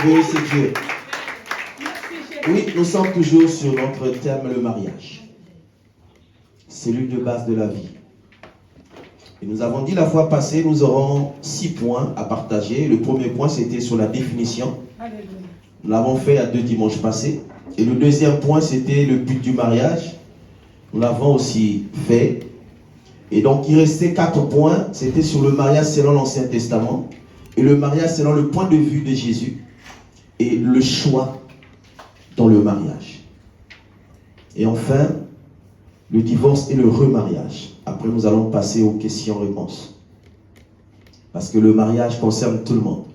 Oui, c'est Dieu. Oui, nous sommes toujours sur notre thème, le mariage. Cellule de base de la vie. Et nous avons dit la fois passée, nous aurons 6 points à partager. Le premier point, c'était sur la définition. Nous l'avons fait à 2 dimanches passés. Et le deuxième point, c'était le but du mariage. Nous l'avons aussi fait. Et donc, il restait 4 points. C'était sur le mariage selon l'Ancien Testament. Et le mariage selon le point de vue de Jésus. Et le choix dans le mariage. Et enfin, le divorce et le remariage. Après, nous allons passer aux questions-réponses. Parce que le mariage concerne tout le monde.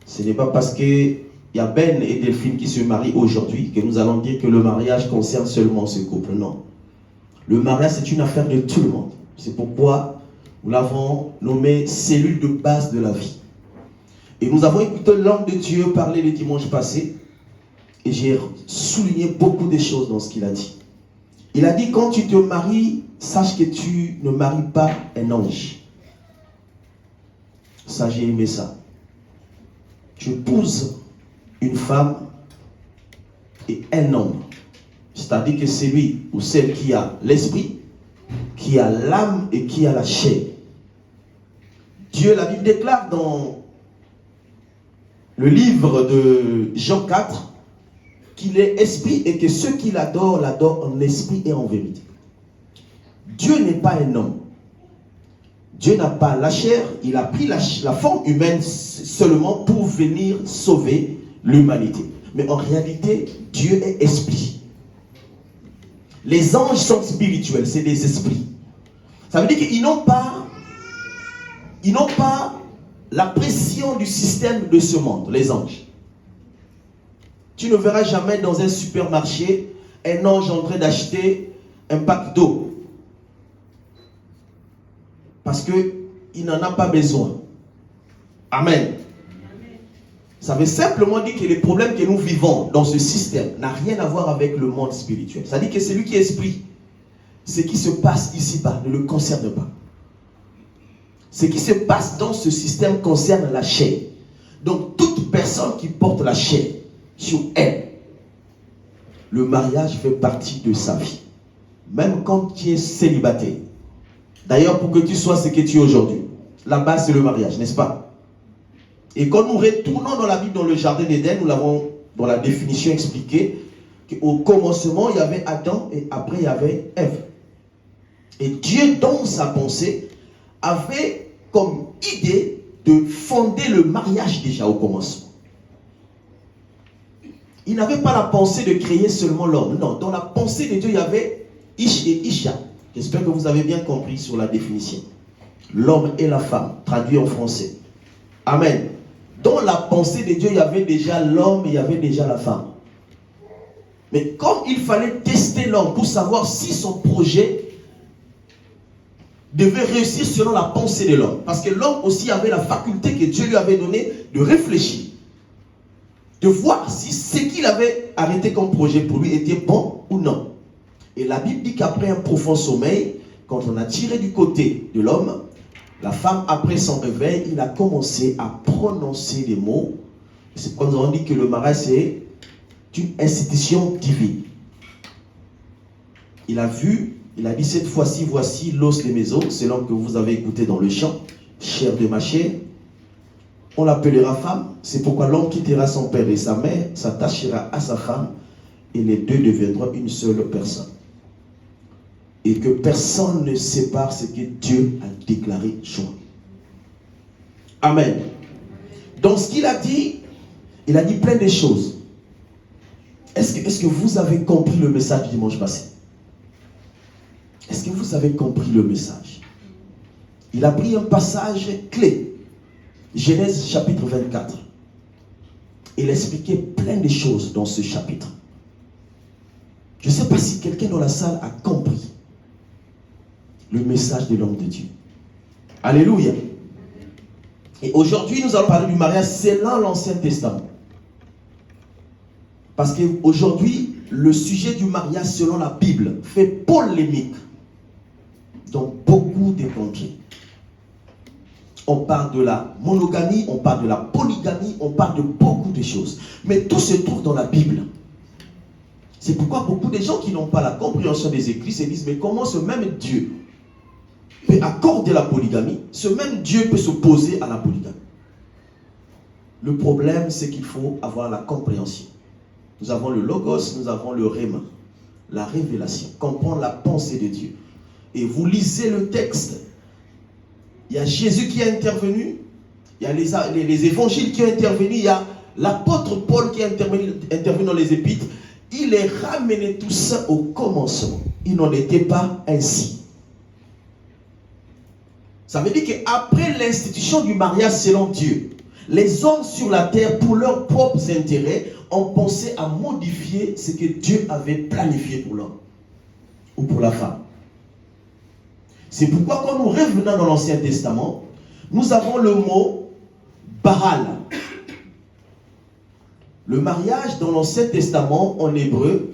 Ce n'est pas parce qu'il y a Ben et Delphine qui se marient aujourd'hui que nous allons dire que le mariage concerne seulement ce couple. Non. Le mariage, c'est une affaire de tout le monde. C'est pourquoi nous l'avons nommé cellule de base de la vie. Et nous avons écouté l'homme de Dieu parler le dimanche passé. Et j'ai souligné beaucoup de choses dans ce qu'il a dit. Il a dit, quand tu te maries, sache que tu ne maries pas un ange. Ça, j'ai aimé ça. Tu épouses une femme et un homme. C'est-à-dire que c'est lui ou celle qui a l'esprit, qui a l'âme et qui a la chair. Dieu, la Bible déclare dans le livre de Jean 4, qu'il est esprit et que ceux qui l'adorent, l'adorent en esprit et en vérité. Dieu n'est pas un homme. Dieu n'a pas la chair, il a pris la forme humaine seulement pour venir sauver l'humanité. Mais en réalité, Dieu est esprit. Les anges sont spirituels, c'est des esprits. Ça veut dire qu'ils n'ont pas la pression du système de ce monde, les anges. Tu ne verras jamais dans un supermarché un ange en train d'acheter un pack d'eau. Parce qu'il n'en a pas besoin. Amen. Ça veut simplement dire que les problèmes que nous vivons dans ce système n'ont rien à voir avec le monde spirituel. Ça dit que celui qui est esprit, ce qui se passe ici-bas ne le concerne pas. Ce qui se passe dans ce système concerne la chair. Donc toute personne qui porte la chair sur elle, le mariage fait partie de sa vie. Même quand tu es célibataire. D'ailleurs, pour que tu sois ce que tu es aujourd'hui, la base c'est le mariage, n'est-ce pas? Et quand nous retournons dans la Bible, dans le jardin d'Éden, nous l'avons dans la définition expliqué qu'au commencement, il y avait Adam et après il y avait Ève. Et Dieu, dans sa pensée, avait comme idée de fonder le mariage déjà au commencement. Il n'avait pas la pensée de créer seulement l'homme. Non, dans la pensée de Dieu, il y avait Ish et Isha. J'espère que vous avez bien compris sur la définition. L'homme et la femme, traduit en français. Amen. Dans la pensée de Dieu, il y avait déjà l'homme et il y avait déjà la femme. Mais comme il fallait tester l'homme pour savoir si son projet devait réussir selon la pensée de l'homme. Parce que l'homme aussi avait la faculté que Dieu lui avait donnée de réfléchir. De voir si ce qu'il avait arrêté comme projet pour lui était bon ou non. Et la Bible dit qu'après un profond sommeil, quand on a tiré du côté de l'homme, la femme, après son réveil, il a commencé à prononcer des mots. C'est quand on dit que le mariage, c'est une institution divine. Il a vu, il a dit cette fois-ci, voici l'os de mes os, selon que vous avez écouté dans le chant, chair de ma chair. On l'appellera femme, c'est pourquoi l'homme quittera son père et sa mère, s'attachera à sa femme, et les deux deviendront une seule personne. Et que personne ne sépare ce que Dieu a déclaré joint. Amen. Dans ce qu'il a dit, il a dit plein de choses. Est-ce que vous avez compris le message du dimanche passé? Est-ce que vous avez compris le message? Il a pris un passage clé. Genèse chapitre 24. Il expliquait plein de choses dans ce chapitre. Je ne sais pas si quelqu'un dans la salle a compris le message de l'homme de Dieu. Alléluia. Et aujourd'hui, nous allons parler du mariage selon l'Ancien Testament. Parce qu'aujourd'hui, le sujet du mariage selon la Bible fait polémique dans beaucoup de contrées. on parle de la monogamie, on parle de la polygamie, on parle de beaucoup de choses. Mais tout se trouve dans la Bible. C'est pourquoi beaucoup de gens qui n'ont pas la compréhension des Écritures se disent, mais comment ce même Dieu peut accorder la polygamie, ce même Dieu peut s'opposer à la polygamie? Le problème, c'est qu'il faut avoir la compréhension. Nous avons le logos, nous avons le réma, la révélation, comprendre la pensée de Dieu. Et vous lisez le texte, il y a Jésus qui est intervenu, il y a les évangiles qui ont intervenu, il y a l'apôtre Paul qui est intervenu dans les épîtres. Il les ramenait tous au commencement. Il n'en était pas ainsi. Ça veut dire qu'après l'institution du mariage selon Dieu, les hommes sur la terre, pour leurs propres intérêts, ont pensé à modifier ce que Dieu avait planifié pour l'homme ou pour la femme. C'est pourquoi quand nous revenons dans l'Ancien Testament, nous avons le mot Baal. Le mariage dans l'Ancien Testament, en hébreu,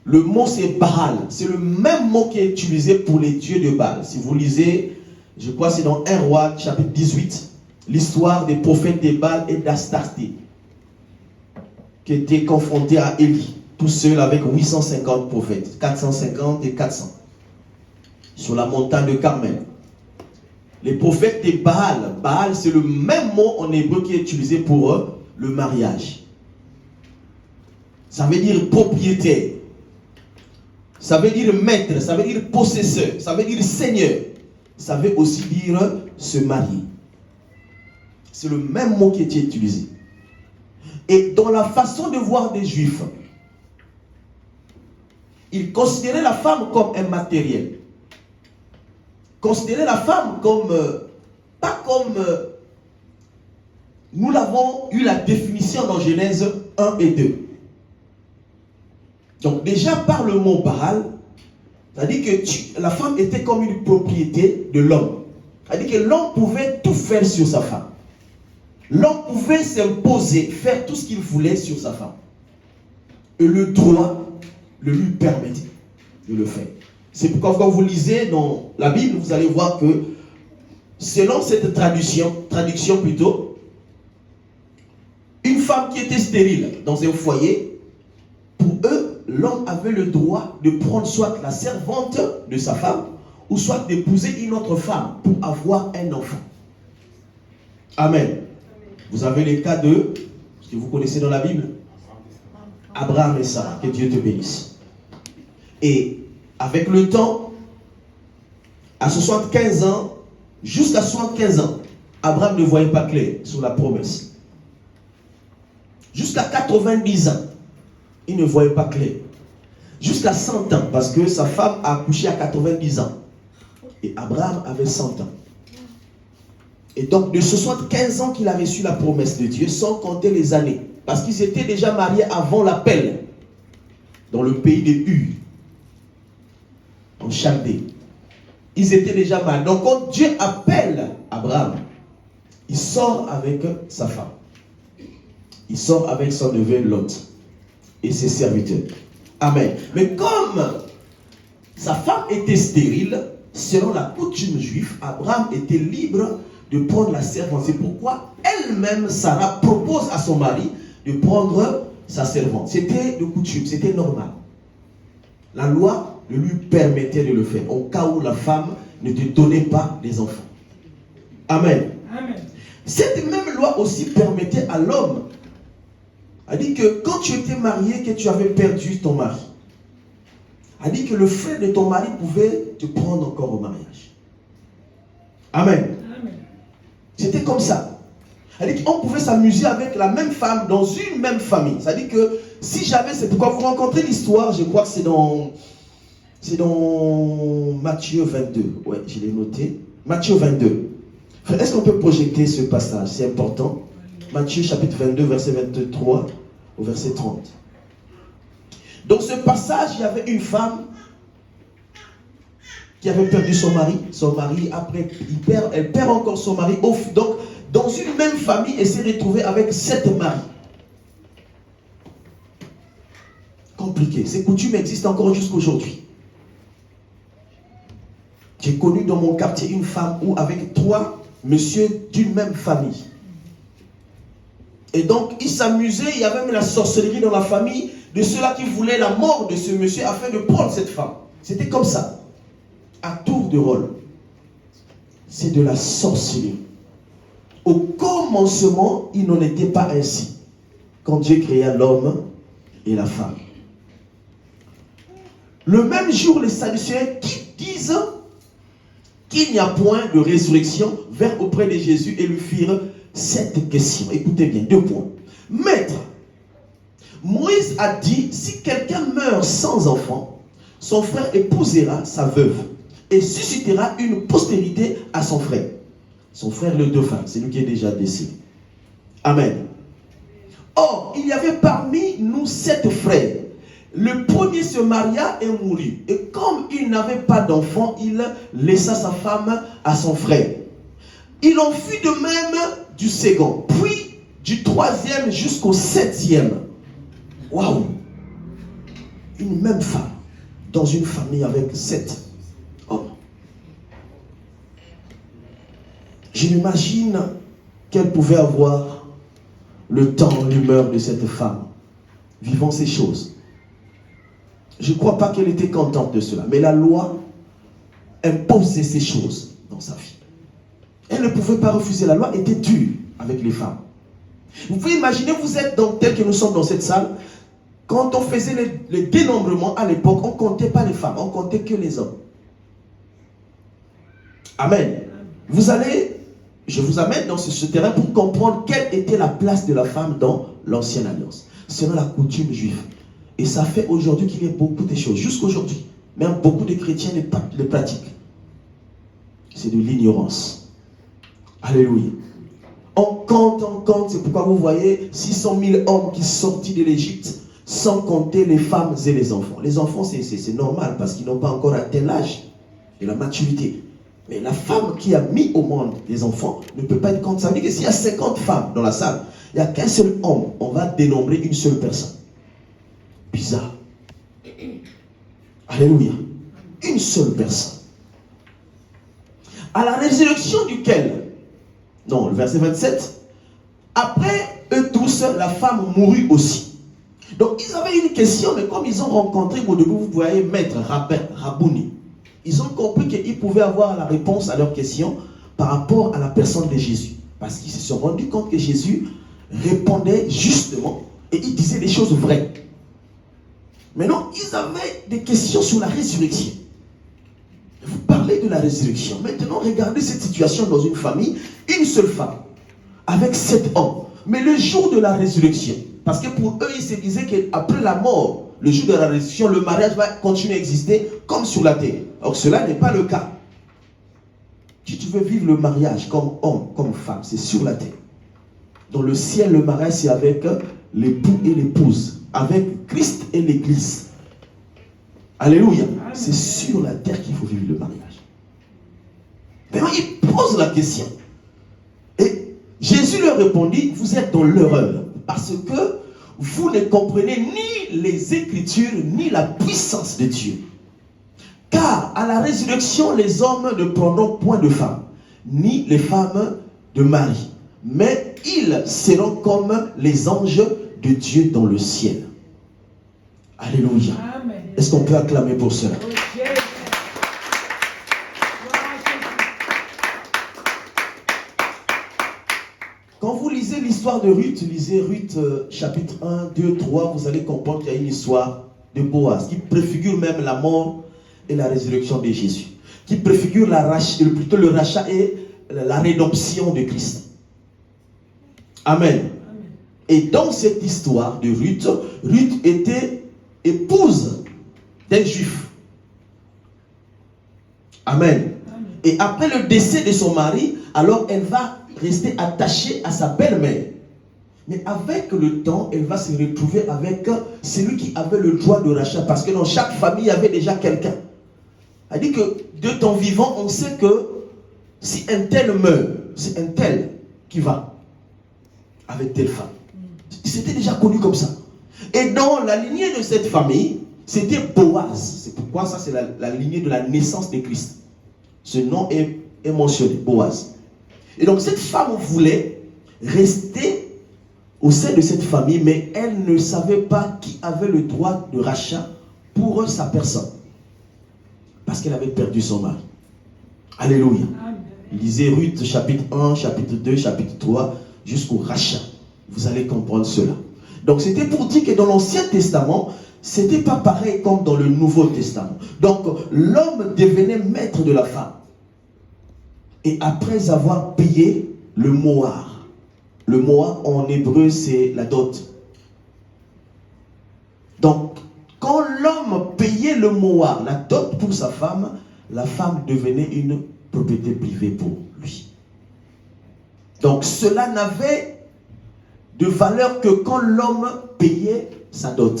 le mot c'est Baal. C'est le même mot qui est utilisé pour les dieux de Baal. Si vous lisez, je crois que c'est dans 1 Roi, chapitre 18, l'histoire des prophètes de Baal et d'Astarté, qui étaient confrontés à Élie, tout seul avec 850 prophètes, 450 et 400, sur la montagne de Carmel. Les prophètes de Baal, Baal c'est le même mot en hébreu qui est utilisé pour eux, le mariage. Ça veut dire propriétaire. Ça veut dire maître. Ça veut dire possesseur. Ça veut dire seigneur. Ça veut aussi dire se marier. C'est le même mot qui était utilisé. Et dans la façon de voir des Juifs, ils considéraient la femme comme un matériel. Considéraient la femme comme, pas comme... nous l'avons eu la définition dans Genèse 1 et 2. Donc déjà par le mot Baal, c'est-à-dire que la femme était comme une propriété de l'homme. C'est-à-dire que l'homme pouvait tout faire sur sa femme. L'homme pouvait s'imposer, faire tout ce qu'il voulait sur sa femme. Et le droit le lui permettait de le faire. C'est pourquoi quand vous lisez dans la Bible, vous allez voir que selon cette traduction plutôt, une femme qui était stérile dans un foyer, pour eux, l'homme avait le droit de prendre soit la servante de sa femme, ou soit d'épouser une autre femme pour avoir un enfant. Amen. Vous avez les cas de, que vous connaissez dans la Bible, Abraham et Sarah, que Dieu te bénisse. Et avec le temps, à 75 ans, jusqu'à 75 ans, Abraham ne voyait pas clair sur la promesse. Jusqu'à 90 ans, il ne voyait pas clair. Jusqu'à 100 ans, parce que sa femme a accouché à 90 ans. Et Abraham avait 100 ans. Et donc, de 75 ans qu'il avait reçu la promesse de Dieu, sans compter les années. Parce qu'ils étaient déjà mariés avant l'appel, dans le pays de Ur, en Chaldée. Ils étaient déjà mariés. Donc, quand Dieu appelle Abraham, il sort avec sa femme. Il sort avec son neveu Lot et ses serviteurs. Amen. Mais comme sa femme était stérile, selon la coutume juive, Abraham était libre de prendre la servante. C'est pourquoi elle-même, Sarah, propose à son mari de prendre sa servante. C'était de coutume, c'était normal. La loi le lui permettait de le faire, au cas où la femme ne te donnait pas les enfants. Amen. Amen. Cette même loi aussi permettait à l'homme, a dit que quand tu étais marié, que tu avais perdu ton mari, a dit que le frère de ton mari pouvait te prendre encore au mariage. Amen. Amen. C'était comme ça. C'est-à-dire qu'on pouvait s'amuser avec la même femme dans une même famille. C'est-à-dire que si jamais, c'est pourquoi vous rencontrez l'histoire, je crois que c'est dans Matthieu 22. Ouais, je l'ai noté. Matthieu 22. Est-ce qu'on peut projeter ce passage? C'est important. Matthieu chapitre 22, verset 23 au verset 30. Dans ce passage, il y avait une femme qui avait perdu son mari. Son mari, après, elle perd encore son mari. Donc, dans une même famille, elle s'est retrouvée avec 7 maris. Compliqué. Ces coutumes existent encore jusqu'aujourd'hui. J'ai connu dans mon quartier une femme où, avec 3 monsieur d'une même famille. Et donc, il s'amusait, il y avait même la sorcellerie dans la famille de ceux-là qui voulaient la mort de ce monsieur afin de prendre cette femme. C'était comme ça, à tour de rôle. C'est de la sorcellerie. Au commencement, il n'en était pas ainsi. Quand Dieu créa l'homme et la femme. Le même jour, les Sadducéens qui disent qu'il n'y a point de résurrection vinrent auprès de Jésus et lui firent cette question. Écoutez bien, 2 points. Maître, Moïse a dit, si quelqu'un meurt sans enfant, son frère épousera sa veuve et suscitera une postérité à son frère. Son frère le dauphin, c'est lui qui est déjà décédé. Amen. Or, il y avait parmi nous 7 frères. Le premier se maria et mourut. Et comme il n'avait pas d'enfant, il laissa sa femme à son frère. Il en fut de même du second, puis du 3e jusqu'au 7e. Waouh! Une même femme dans une famille avec 7 hommes. Je m'imagine qu'elle pouvait avoir le temps, l'humeur de cette femme, vivant ces choses. Je ne crois pas qu'elle était contente de cela, mais la loi imposait ces choses dans sa vie. Elle ne pouvait pas refuser, la loi était dure avec les femmes. Vous pouvez imaginer, vous êtes tel que nous sommes dans cette salle, quand on faisait les dénombrements à l'époque, on ne comptait pas les femmes, on ne comptait que les hommes. Amen. Je vous amène dans ce terrain pour comprendre quelle était la place de la femme dans l'ancienne alliance, selon la coutume juive. Et ça fait aujourd'hui qu'il y a beaucoup de choses, jusqu'aujourd'hui. Même beaucoup de chrétiens les pratiquent. C'est de l'ignorance. Alléluia. On compte, c'est pourquoi vous voyez 600 000 hommes qui sont sortis de l'Égypte, sans compter les femmes et les enfants. Les enfants, c'est normal, parce qu'ils n'ont pas encore atteint l'âge de la maturité. Mais la femme qui a mis au monde des enfants ne peut pas être comptée. Ça veut dire que s'il y a 50 femmes dans la salle, il n'y a qu'un seul homme, on va dénombrer une seule personne. Bizarre. Alléluia. Une seule personne. À la résurrection duquel, non, le verset 27, après eux tous, la femme mourut aussi. Donc ils avaient une question, mais comme ils ont rencontré au début, vous voyez, maître, rabbin, rabouni, ils ont compris qu'ils pouvaient avoir la réponse à leurs questions par rapport à la personne de Jésus. Parce qu'ils se sont rendus compte que Jésus répondait justement et il disait des choses vraies. Maintenant, ils avaient des questions sur la résurrection. Vous parlez de la résurrection. Maintenant, regardez cette situation dans une famille, une seule femme, avec 7 hommes. Mais le jour de la résurrection, parce que pour eux, ils se disaient qu'après la mort, le jour de la résurrection, le mariage va continuer à exister comme sur la terre. Or, cela n'est pas le cas. Si tu veux vivre le mariage comme homme, comme femme, c'est sur la terre. Dans le ciel, le mariage, c'est avec l'époux et l'épouse, avec Christ et l'Église. Alléluia. C'est sur la terre qu'il faut vivre le mariage. Maintenant, il pose la question. Et Jésus leur répondit, vous êtes dans l'erreur, parce que vous ne comprenez ni les Écritures, ni la puissance de Dieu. Car à la résurrection, les hommes ne prendront point de femmes, ni les femmes de mari, mais ils seront comme les anges de Dieu dans le ciel. Alléluia. Est-ce qu'on peut acclamer pour cela? Quand vous lisez l'histoire de Ruth, lisez Ruth chapitre 1, 2, 3, vous allez comprendre qu'il y a une histoire de Boaz qui préfigure même la mort et la résurrection de Jésus, qui préfigure plutôt le rachat et la rédemption de Christ. Amen. Et dans cette histoire de Ruth, Ruth était épouse d'un juif. Amen. Et après le décès de son mari, alors elle va rester attachée à sa belle-mère. Mais avec le temps, elle va se retrouver avec celui qui avait le droit de rachat. Parce que dans chaque famille, il y avait déjà quelqu'un. Elle dit que de ton vivant, on sait que si un tel meurt, c'est un tel qui va avec telle femme. C'était déjà connu comme ça. Et dans la lignée de cette famille, c'était Boaz. C'est pourquoi ça, c'est la lignée de la naissance de Christ. Ce nom est mentionné, Boaz. Et donc cette femme voulait rester au sein de cette famille, mais elle ne savait pas qui avait le droit de rachat pour sa personne. Parce qu'elle avait perdu son mari. Alléluia. Lisez Ruth chapitre 1, chapitre 2, chapitre 3, jusqu'au rachat. Vous allez comprendre cela. Donc c'était pour dire que dans l'Ancien Testament, c'était pas pareil comme dans le Nouveau Testament. Donc l'homme devenait maître de la femme. Et après avoir payé le mohar. Le mohar en hébreu c'est la dot. Donc quand l'homme payait le mohar, la dot pour sa femme, la femme devenait une propriété privée pour lui. Donc cela n'avait de valeur que quand l'homme payait sa dot.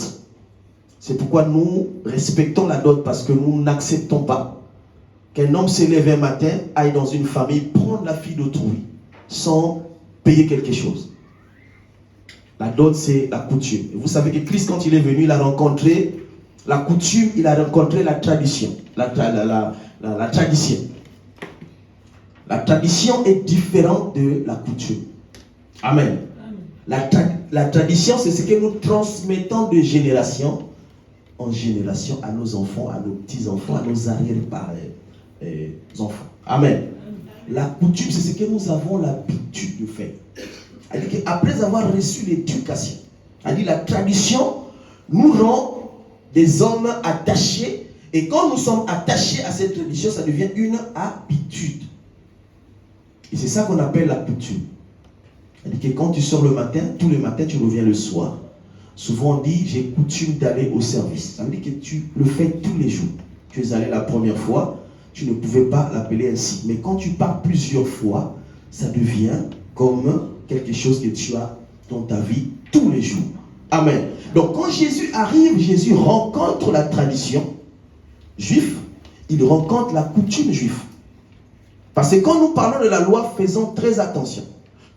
C'est pourquoi nous respectons la dot, parce que nous n'acceptons pas qu'un homme se lève un matin, aille dans une famille, prendre la fille d'autrui sans payer quelque chose. La dot, c'est la coutume. Et vous savez que Christ, quand il est venu, il a rencontré la coutume, il a rencontré la tradition. La tradition. La tradition est différente de la coutume. Amen. La tradition, c'est ce que nous transmettons de génération en génération à nos enfants, à nos petits-enfants, à nos arrière-enfants. Amen. La coutume, c'est ce que nous avons l'habitude de faire. Après avoir reçu l'éducation, la tradition nous rend des hommes attachés. Et quand nous sommes attachés à cette tradition, ça devient une habitude. Et c'est ça qu'on appelle la coutume. C'est-à-dire que quand tu sors le matin, tous les matins, tu reviens le soir. Souvent on dit, j'ai coutume d'aller au service. Ça veut dire que tu le fais tous les jours. Tu es allé la première fois, tu ne pouvais pas l'appeler ainsi. Mais quand tu pars plusieurs fois, ça devient comme quelque chose que tu as dans ta vie tous les jours. Amen. Donc quand Jésus arrive, Jésus rencontre la tradition juive, il rencontre la coutume juive. Parce que quand nous parlons de la loi, faisons très attention.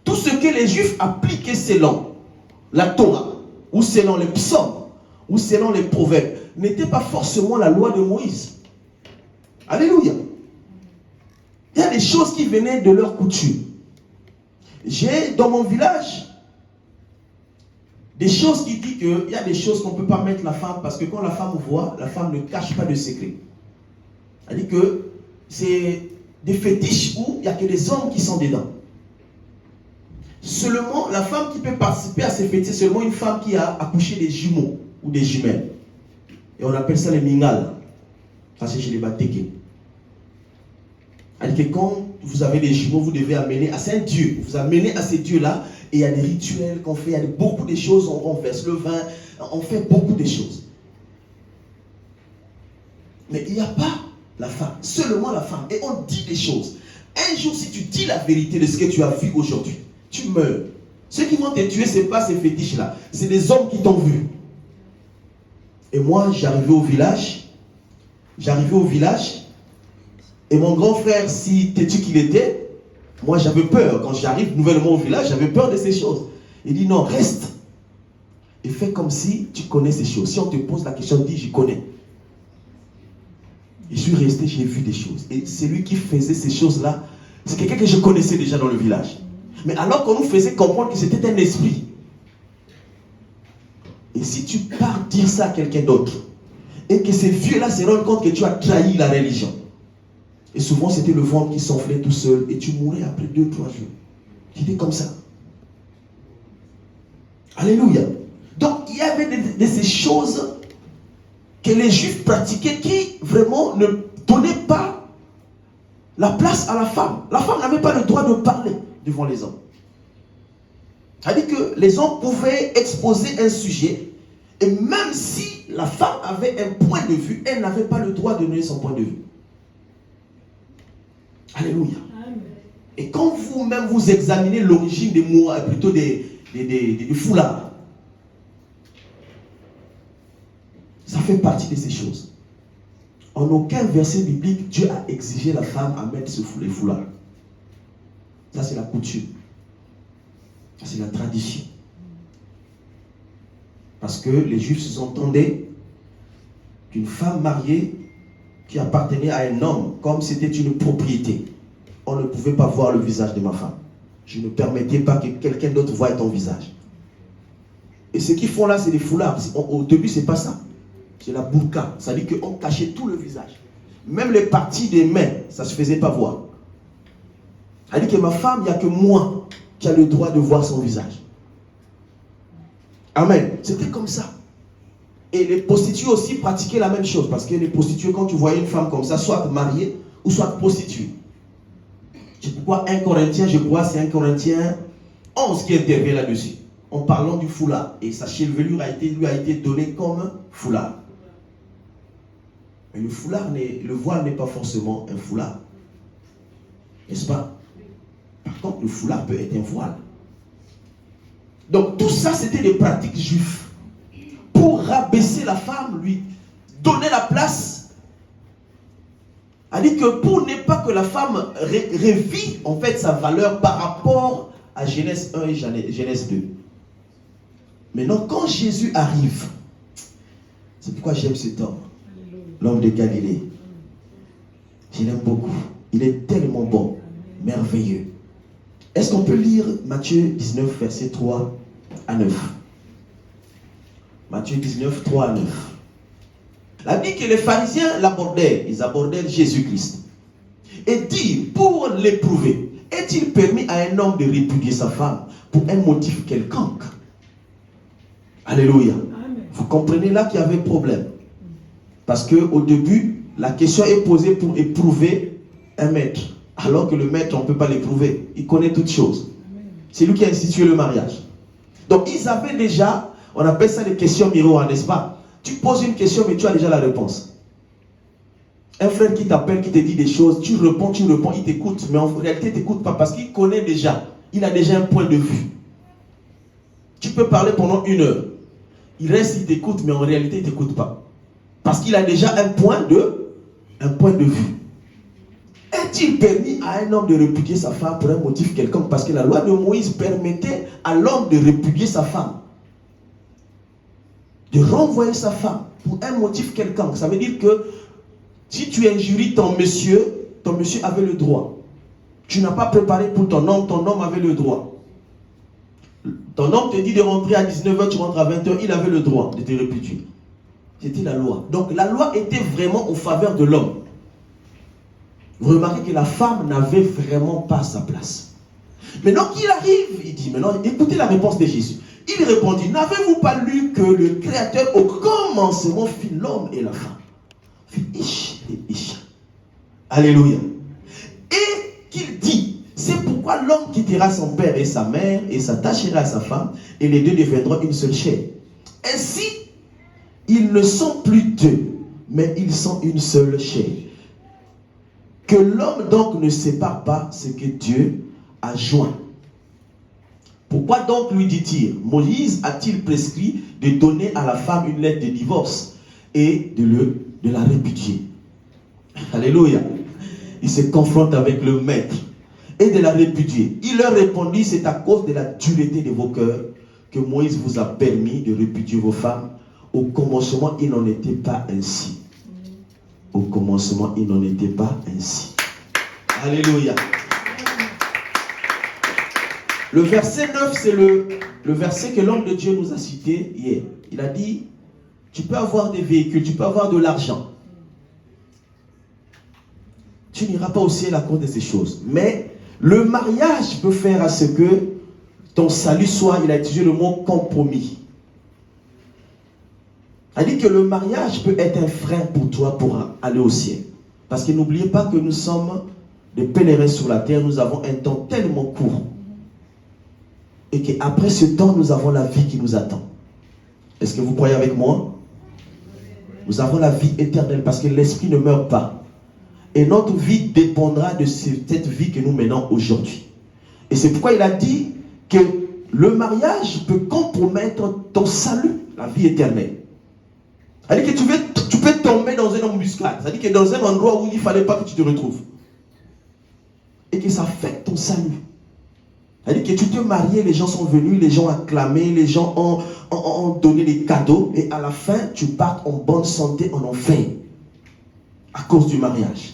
Tout ce que les Juifs appliquaient selon la Torah, ou selon les psaumes, ou selon les proverbes, n'était pas forcément la loi de Moïse. Alléluia. Il y a des choses qui venaient de leur coutume. J'ai dans mon village des choses qui disent qu'il y a des choses qu'on ne peut pas mettre la femme, parce que quand la femme voit, la femme ne cache pas de secret. C'est-à-dire que c'est des fétiches où il n'y a que les hommes qui sont dedans. Seulement, la femme qui peut participer à ces fétiches, c'est seulement une femme qui a accouché des jumeaux ou des jumelles. Et on appelle ça les mingales. Ça, c'est chez les Batéké. C'est-à-dire que quand vous avez des jumeaux, vous devez amener à un dieu. Vous amenez à ces dieux-là, et il y a des rituels qu'on fait, il y a beaucoup de choses, on renverse le vin, on fait beaucoup de choses. Mais il n'y a pas la femme, seulement la femme. Et on dit des choses. Un jour, si tu dis la vérité de ce que tu as vu aujourd'hui, tu meurs. Ceux qui vont te tuer, ce n'est pas ces fétiches-là. C'est des hommes qui t'ont vu. Et moi, j'arrivais au village. Et mon grand frère, si têtu qu'il était, moi j'avais peur. Quand j'arrive nouvellement au village, j'avais peur de ces choses. Il dit non, reste. Et fais comme si tu connais ces choses. Si on te pose la question, dis j'y connais. Je suis resté, j'ai vu des choses. Et celui qui faisait ces choses-là, c'est quelqu'un que je connaissais déjà dans le village. Mais alors qu'on nous faisait comprendre que c'était un esprit. Et si tu pars dire ça à quelqu'un d'autre, et que ces vieux-là se rendent compte que tu as trahi la religion, et souvent c'était le ventre qui s'enflait tout seul, et tu mourais après 2-3 jours. C'était comme ça. Alléluia. Donc il y avait de ces choses que les Juifs pratiquaient qui vraiment ne donnaient pas la place à la femme. La femme n'avait pas le droit de parler devant les hommes. C'est-à-dire que les hommes pouvaient exposer un sujet, et même si la femme avait un point de vue, elle n'avait pas le droit de donner son point de vue. Alléluia. Amen. Et quand vous-même vous examinez l'origine des mots, plutôt des foulards, ça fait partie de ces choses. En aucun verset biblique, Dieu a exigé la femme à mettre les foulards. Ça, c'est la coutume. Ça, c'est la tradition. Parce que les Juifs s'entendaient qu'une femme mariée qui appartenait à un homme, comme c'était une propriété, on ne pouvait pas voir le visage de ma femme. Je ne permettais pas que quelqu'un d'autre voie ton visage. Et ce qu'ils font là, c'est des foulards. Au début, c'est pas ça. C'est la burqa. Ça dit qu'on cachait tout le visage. Même les parties des mains, ça ne se faisait pas voir. Ça dit que ma femme, il n'y a que moi qui a le droit de voir son visage. Amen. C'était comme ça. Et les prostituées aussi pratiquaient la même chose. Parce que les prostituées, quand tu voyais une femme comme ça, soit mariée ou soit prostituée. C'est pourquoi 1 Corinthiens, je crois, c'est 1 Corinthiens 11 qui intervient là-dessus. En parlant du foulard. Et sa chevelure lui a été donnée comme foulard. Mais le voile n'est pas forcément un foulard. N'est-ce pas? Par contre, le foulard peut être un voile. Donc tout ça, c'était des pratiques juives. Pour rabaisser la femme, lui donner la place. A dit que pour ne pas que la femme révise en fait sa valeur par rapport à Genèse 1 et Genèse 2. Maintenant, quand Jésus arrive, c'est pourquoi j'aime cet homme, l'homme de Galilée. Je l'aime beaucoup. Il est tellement bon, merveilleux. Est-ce qu'on peut lire Matthieu 19, verset 3 à 9? Matthieu 19, 3 à 9. La Bible que les pharisiens l'abordaient, ils abordaient Jésus-Christ. Et dit, pour l'éprouver, est-il permis à un homme de répudier sa femme pour un motif quelconque? Alléluia. Amen. Vous comprenez là qu'il y avait problème. Parce qu'au début, la question est posée pour éprouver un maître. Alors que le maître, on ne peut pas l'éprouver. Il connaît toutes choses. C'est lui qui a institué le mariage. Donc ils avaient déjà, on appelle ça des questions miroirs, n'est-ce pas? Tu poses une question, mais tu as déjà la réponse. Un frère qui t'appelle, qui te dit des choses, tu réponds, il t'écoute. Mais en réalité, il ne t'écoute pas parce qu'il connaît déjà. Il a déjà un point de vue. Tu peux parler pendant 1 heure. Il reste, il t'écoute, mais en réalité, il ne t'écoute pas. Parce qu'il a déjà un point de vue. Est-il permis à un homme de répudier sa femme pour un motif quelconque? Parce que la loi de Moïse permettait à l'homme de répudier sa femme. De renvoyer sa femme pour un motif quelconque. Ça veut dire que si tu injuries ton monsieur avait le droit. Tu n'as pas préparé pour ton homme avait le droit. Ton homme te dit de rentrer à 19h, tu rentres à 20h, il avait le droit de te répudier. C'était la loi. Donc la loi était vraiment en faveur de l'homme. Vous remarquez que la femme n'avait vraiment pas sa place. Maintenant qu'il arrive, il dit, maintenant écoutez la réponse de Jésus. Il répondit, n'avez-vous pas lu que le Créateur au commencement fit l'homme et la femme? Fit Ish et Isha. Alléluia. Et qu'il dit, c'est pourquoi l'homme quittera son père et sa mère et s'attachera à sa femme et les deux deviendront une seule chair. Ainsi, ils ne sont plus deux, mais ils sont une seule chair. Que l'homme donc ne sépare pas ce que Dieu a joint. Pourquoi donc lui dit-il, Moïse a-t-il prescrit de donner à la femme une lettre de divorce et de la répudier? Alléluia. Il se confronte avec le maître et de la répudier. Il leur répondit, c'est à cause de la dureté de vos cœurs que Moïse vous a permis de répudier vos femmes. Au commencement, il n'en était pas ainsi. Au commencement, il n'en était pas ainsi. Alléluia. Le verset 9, c'est le verset que l'homme de Dieu nous a cité hier. Il a dit, tu peux avoir des véhicules, tu peux avoir de l'argent. Tu n'iras pas au ciel à cause de ces choses. Mais le mariage peut faire à ce que ton salut soit, il a utilisé le mot compromis. Il a dit que le mariage peut être un frein pour toi pour aller au ciel. Parce que n'oubliez pas que nous sommes des pèlerins sur la terre, nous avons un temps tellement court. Et qu'après ce temps, nous avons la vie qui nous attend. Est-ce que vous croyez avec moi? Nous avons la vie éternelle parce que l'esprit ne meurt pas. Et notre vie dépendra de cette vie que nous menons aujourd'hui. Et c'est pourquoi il a dit que le mariage peut compromettre ton salut, la vie éternelle. C'est-à-dire que tu peux tomber dans une embuscade. C'est-à-dire que dans un endroit où il ne fallait pas que tu te retrouves. Et que ça affecte ton salut. C'est-à-dire que tu te mariais, les gens sont venus, les gens ont acclamé, les gens ont donné des cadeaux. Et à la fin, tu pars en bonne santé en enfer. À cause du mariage.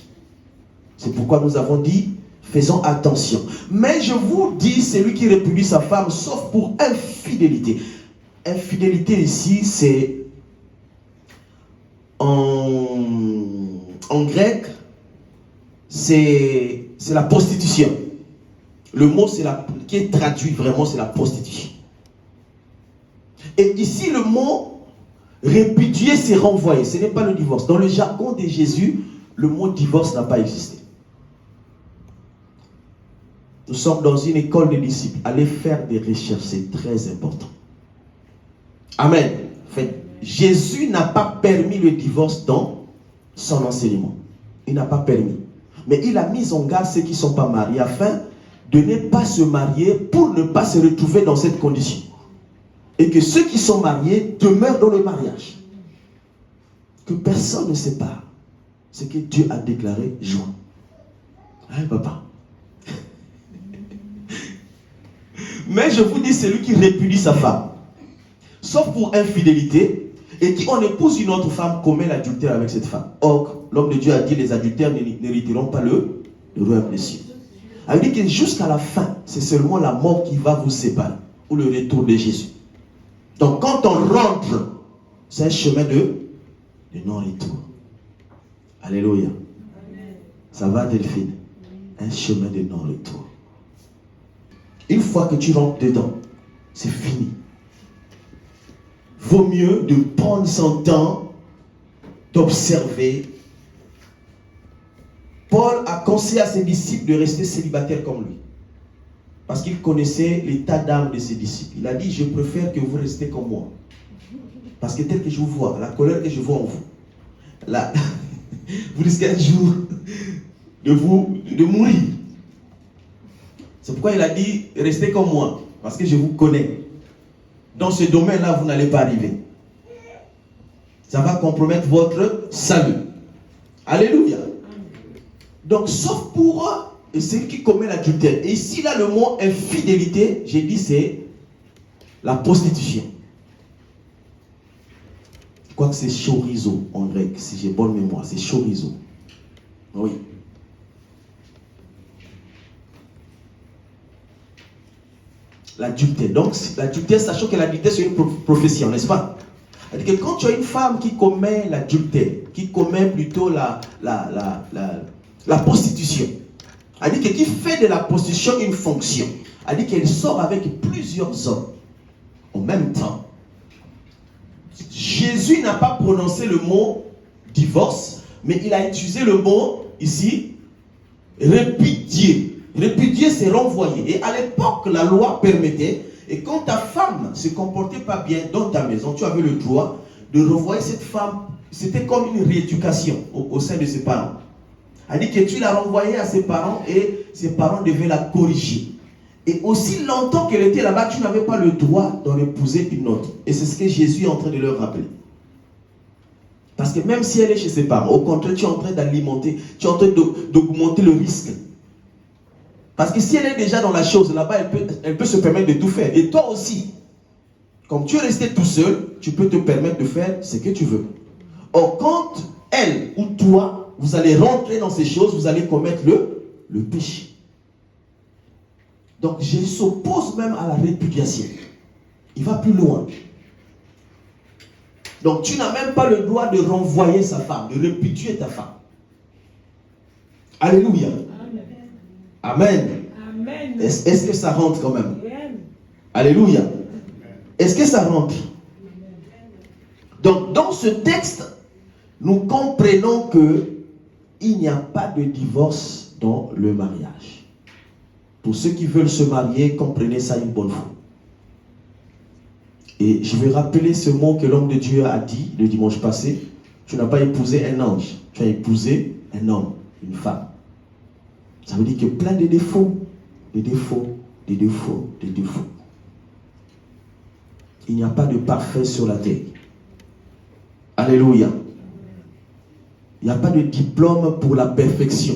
C'est pourquoi nous avons dit, Faisons attention. Mais je vous dis, celui qui répudie sa femme, sauf pour infidélité. Infidélité ici, c'est en grec, c'est la prostitution. Le mot qui est traduit vraiment, c'est la prostitution. Et ici, le mot répudier, c'est renvoyer. Ce n'est pas le divorce. Dans le jargon de Jésus, le mot divorce n'a pas existé. Nous sommes dans une école de disciples. Allez faire des recherches, c'est très important. Amen. En fait, Jésus n'a pas permis le divorce dans son enseignement. Il n'a pas permis. Mais il a mis en garde ceux qui ne sont pas mariés afin de ne pas se marier pour ne pas se retrouver dans cette condition. Et que ceux qui sont mariés demeurent dans le mariage. Que personne ne sépare. Ce que Dieu a déclaré joint. Hein, papa? Mais je vous dis, celui qui répudie sa femme, sauf pour infidélité, et qui en épouse une autre femme, commet l'adultère avec cette femme. Or, l'homme de Dieu a dit, les adultères n'hériteront pas le royaume des cieux. Ça veut dire que jusqu'à la fin, c'est seulement la mort qui va vous séparer, ou le retour de Jésus. Donc, quand on rentre, c'est un chemin de non-retour. Alléluia. Ça va, Delphine? Un chemin de non-retour. Une fois que tu rentres dedans, c'est fini. Vaut mieux de prendre son temps d'observer. Paul a conseillé à ses disciples de rester célibataires comme lui. Parce qu'il connaissait l'état d'âme de ses disciples. Il a dit, je préfère que vous restiez comme moi. Parce que tel que je vous vois, la colère que je vois en vous, là, vous risquez un jour de mourir. C'est pourquoi il a dit, restez comme moi. Parce que je vous connais. Dans ce domaine-là, vous n'allez pas arriver. Ça va compromettre votre salut. Alléluia. Donc, sauf pour celui qui commet l'adultère. Et ici, là, le mot infidélité, j'ai dit, c'est la prostitution. Je crois que c'est chorizo en grec, si j'ai bonne mémoire. C'est chorizo. Oui. L'adultère. Donc, l'adultère, sachant que l'adultère, c'est une profession, n'est-ce pas? C'est-à-dire que quand tu as une femme qui commet l'adultère, qui commet plutôt la prostitution, c'est-à-dire que qui fait de la prostitution une fonction, c'est-à-dire qu'elle sort avec plusieurs hommes en même temps. Jésus n'a pas prononcé le mot divorce, mais il a utilisé le mot ici, répudier. Répudier, c'est renvoyer. Et à l'époque, la loi permettait, et quand ta femme ne se comportait pas bien dans ta maison, tu avais le droit de renvoyer cette femme. C'était comme une rééducation au sein de ses parents. C'est-à-dire que tu la renvoyais à ses parents et ses parents devaient la corriger. Et aussi longtemps qu'elle était là-bas, tu n'avais pas le droit d'en épouser une autre. Et c'est ce que Jésus est en train de leur rappeler. Parce que même si elle est chez ses parents, au contraire, tu es en train d'alimenter, tu es en train d'augmenter le risque. Parce que si elle est déjà dans la chose, là-bas, elle peut se permettre de tout faire. Et toi aussi, comme tu es resté tout seul, tu peux te permettre de faire ce que tu veux. Or, quand elle ou toi, vous allez rentrer dans ces choses, vous allez commettre le péché. Donc, Jésus s'oppose même à la répudiation. Il va plus loin. Donc, tu n'as même pas le droit de renvoyer sa femme, de répudier ta femme. Alléluia. Amen. Amen. Est-ce que ça rentre quand même? Amen. Alléluia. Est-ce que ça rentre? Donc, dans ce texte, nous comprenons qu'il n'y a pas de divorce dans le mariage. Pour ceux qui veulent se marier, comprenez ça une bonne fois. Et je vais rappeler ce mot que l'homme de Dieu a dit le dimanche passé. Tu n'as pas épousé un ange, tu as épousé un homme, une femme. Ça veut dire qu'il y a plein de défauts, des défauts, des défauts, des défauts. Il n'y a pas de parfait sur la terre. Alléluia. Il n'y a pas de diplôme pour la perfection.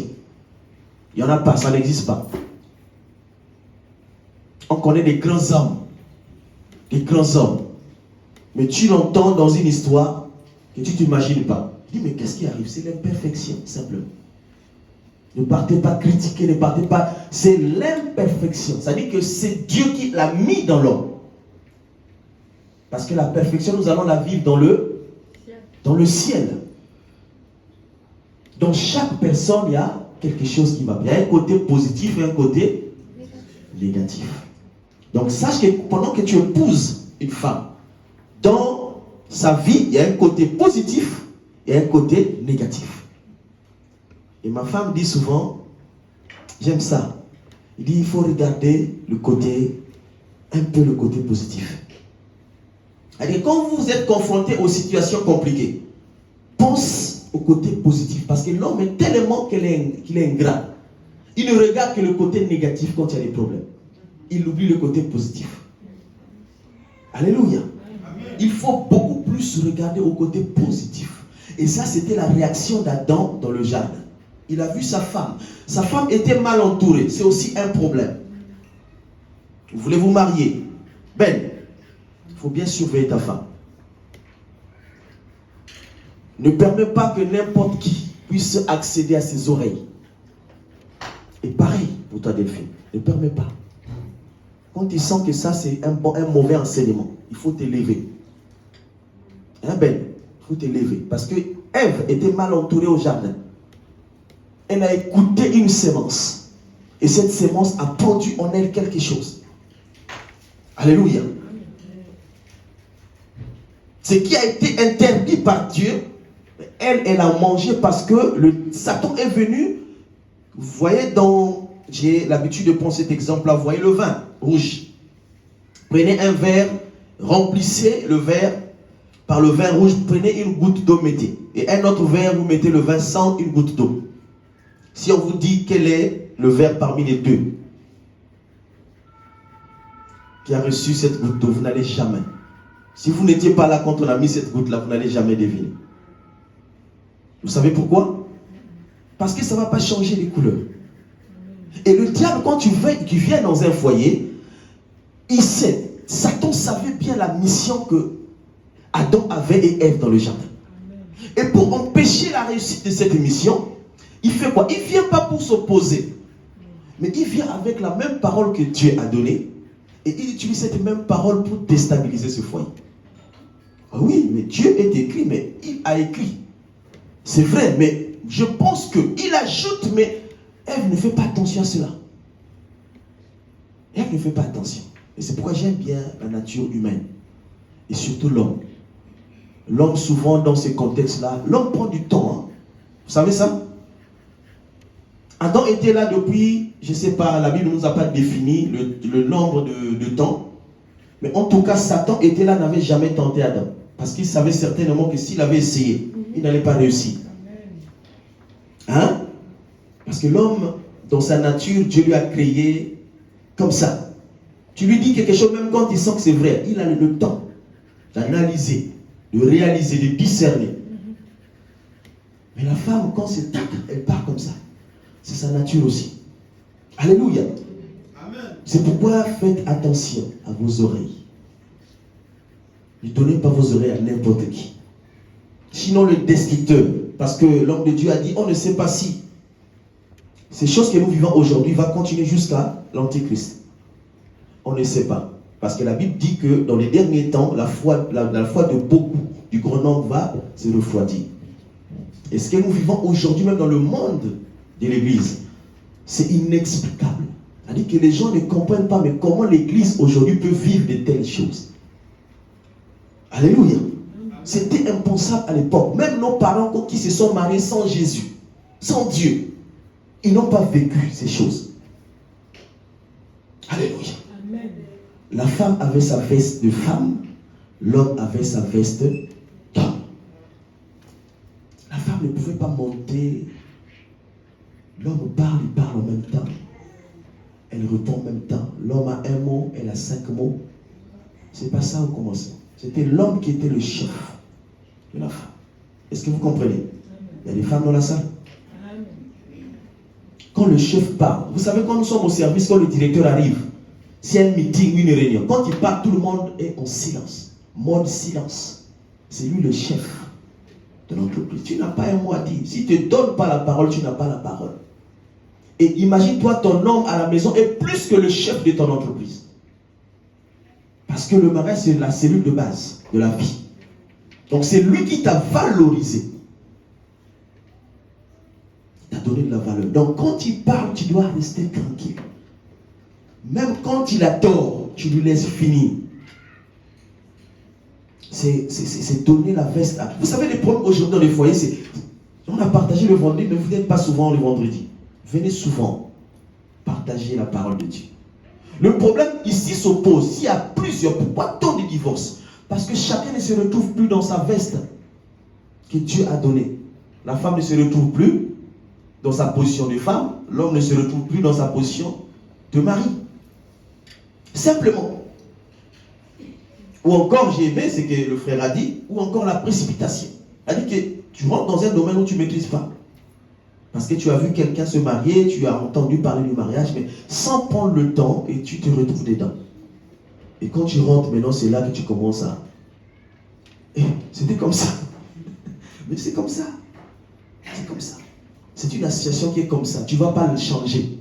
Il n'y en a pas, ça n'existe pas. On connaît des grands hommes. Des grands hommes. Mais tu l'entends dans une histoire que tu ne t'imagines pas. Tu dis, mais qu'est-ce qui arrive? C'est l'imperfection, simplement. Ne partez pas critiquer, ne partez pas. C'est l'imperfection. C'est-à-dire que c'est Dieu qui l'a mis dans l'homme. Parce que la perfection, nous allons la vivre dans le ciel. Dans chaque personne, il y a quelque chose qui va bien. Il y a un côté positif et un côté négatif. Donc sache que pendant que tu épouses une femme, dans sa vie, il y a un côté positif et un côté négatif. Et ma femme dit souvent, j'aime ça. Il dit, il faut regarder le côté, un peu le côté positif. C'est-à-dire, quand vous êtes confronté aux situations compliquées, pense au côté positif. Parce que l'homme est tellement qu'il est ingrat. Il ne regarde que le côté négatif quand il y a des problèmes. Il oublie le côté positif. Alléluia. Il faut beaucoup plus regarder au côté positif. Et ça, c'était la réaction d'Adam dans le jardin. Il a vu sa femme. Sa femme était mal entourée. C'est aussi un problème. Vous voulez vous marier? Ben, il faut bien surveiller ta femme. Ne permets pas que n'importe qui puisse accéder à ses oreilles. Et pareil pour toi, Delphine. Ne permets pas. Quand tu sens que ça, c'est un mauvais enseignement, il faut t'élever. Hein, Ben? Il faut t'élever. Parce que Ève était mal entourée au jardin. Elle a écouté une sémence. Et cette sémence a produit en elle quelque chose. Alléluia. Ce qui a été interdit par Dieu, elle a mangé parce que Satan est venu. Vous voyez, j'ai l'habitude de prendre cet exemple-là. Vous voyez le vin rouge. Prenez un verre, remplissez le verre par le vin rouge, prenez une goutte d'eau, mettez. Et un autre verre, vous mettez le vin sans une goutte d'eau. Si on vous dit quel est le verre parmi les deux qui a reçu cette goutte d'eau, vous n'allez jamais. Si vous n'étiez pas là quand on a mis cette goutte-là, vous n'allez jamais deviner. Vous savez pourquoi? Parce que ça ne va pas changer les couleurs. Et le diable, quand tu viens dans un foyer, il sait, Satan savait bien la mission que Adam avait et Ève dans le jardin. Et pour empêcher la réussite de cette mission, il fait quoi? Il ne vient pas pour s'opposer, mais il vient avec la même parole que Dieu a donnée et il utilise cette même parole pour déstabiliser ce foyer. Ah oui, mais Dieu est écrit, mais il a écrit. C'est vrai, mais je pense qu'il ajoute, mais Ève ne fait pas attention à cela. Ève ne fait pas attention. Et c'est pourquoi j'aime bien la nature humaine. Et surtout l'homme. L'homme, souvent, dans ces contextes-là, l'homme prend du temps. Hein. Vous savez ça? Adam était là depuis, je ne sais pas, la Bible ne nous a pas défini le nombre de temps. Mais en tout cas, Satan était là, n'avait jamais tenté Adam. Parce qu'il savait certainement que s'il avait essayé, il n'allait pas réussir. Hein? Parce que l'homme, dans sa nature, Dieu lui a créé comme ça. Tu lui dis quelque chose, même quand il sent que c'est vrai, il a le temps d'analyser, de réaliser, de discerner. Mais la femme, quand c'est tac, elle part comme ça. C'est sa nature aussi. Alléluia. Amen. C'est pourquoi faites attention à vos oreilles. Ne donnez pas vos oreilles à n'importe qui. Sinon le destructeur, parce que l'homme de Dieu a dit, on ne sait pas si ces choses que nous vivons aujourd'hui vont continuer jusqu'à l'Antéchrist. On ne sait pas. Parce que la Bible dit que dans les derniers temps, la foi de beaucoup, du grand nombre va se refroidir. Et ce que nous vivons aujourd'hui, même dans le monde de l'Église, c'est inexplicable. C'est-à-dire que les gens ne comprennent pas, mais comment l'Église aujourd'hui peut vivre de telles choses. Alléluia. C'était impensable à l'époque. Même nos parents qui se sont mariés sans Jésus, sans Dieu, ils n'ont pas vécu ces choses. Alléluia. Amen. La femme avait sa veste de femme, l'homme avait sa veste d'homme. La femme ne pouvait pas monter. L'homme parle, il parle en même temps. Elle répond en même temps. L'homme a un mot, elle a 5 mots. C'est pas ça au commencement. C'était l'homme qui était le chef de la femme. Est-ce que vous comprenez? Il y a des femmes dans la salle. Quand le chef parle, vous savez, quand nous sommes au service, quand le directeur arrive, s'il y a un meeting, une réunion, quand il parle, tout le monde est en silence. Mode silence. C'est lui le chef de l'entreprise. Tu n'as pas un mot à dire. Si tu ne donnes pas la parole, tu n'as pas la parole. Et imagine-toi, ton homme à la maison est plus que le chef de ton entreprise. Parce que le mariage, c'est la cellule de base de la vie. Donc c'est lui qui t'a valorisé. Il t'a donné de la valeur. Donc quand il parle, tu dois rester tranquille. Même quand il a tort, tu lui laisses finir. C'est donner la veste à... Vous savez, les problèmes aujourd'hui dans les foyers, c'est... On a partagé le vendredi, mais vous n'êtes pas souvent le vendredi. Venez souvent partager la parole de Dieu. Le problème ici s'oppose. S'il y a plusieurs, pourquoi tant de divorces? Parce que chacun ne se retrouve plus dans sa veste que Dieu a donnée. La femme ne se retrouve plus dans sa position de femme. L'homme ne se retrouve plus dans sa position de mari. Simplement. Ou encore, j'ai aimé ce que le frère a dit, ou encore la précipitation. Il a dit que tu rentres dans un domaine où tu ne maîtrises pas. Parce que tu as vu quelqu'un se marier, tu as entendu parler du mariage, mais sans prendre le temps, et tu te retrouves dedans. Et quand tu rentres maintenant, c'est là que tu commences à... C'était comme ça. Mais c'est comme ça. C'est comme ça. C'est une association qui est comme ça. Tu ne vas pas le changer.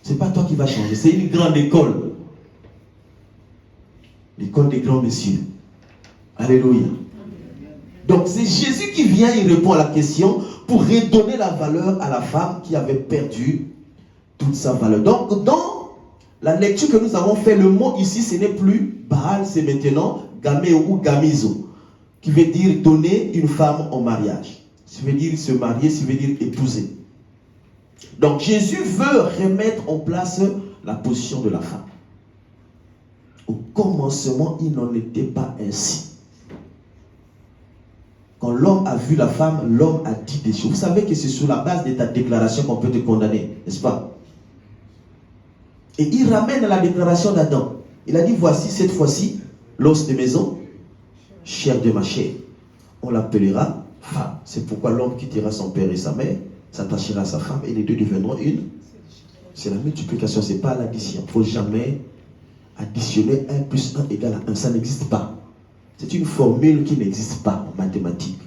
Ce n'est pas toi qui vas changer. C'est une grande école. L'école des grands messieurs. Alléluia. Donc c'est Jésus qui vient, il répond à la question pour redonner la valeur à la femme qui avait perdu toute sa valeur. Donc dans la lecture que nous avons fait, le mot ici ce n'est plus Baal, c'est maintenant Gaméo ou Gamizo, qui veut dire donner une femme en mariage. Ça veut dire se marier, ça veut dire épouser. Donc Jésus veut remettre en place la position de la femme. Au commencement, il n'en était pas ainsi. Quand l'homme a vu la femme, l'homme a dit des choses. Vous savez que c'est sur la base de ta déclaration qu'on peut te condamner, n'est-ce pas? Et il ramène à la déclaration d'Adam. Il a dit, voici cette fois-ci, l'os de maison, chair de ma chair. On l'appellera femme. C'est pourquoi l'homme quittera son père et sa mère, s'attachera à sa femme, et les deux deviendront une. C'est la multiplication, ce n'est pas l'addition. Il ne faut jamais additionner 1 plus 1 égale à 1. Ça n'existe pas. C'est une formule qui n'existe pas en mathématiques.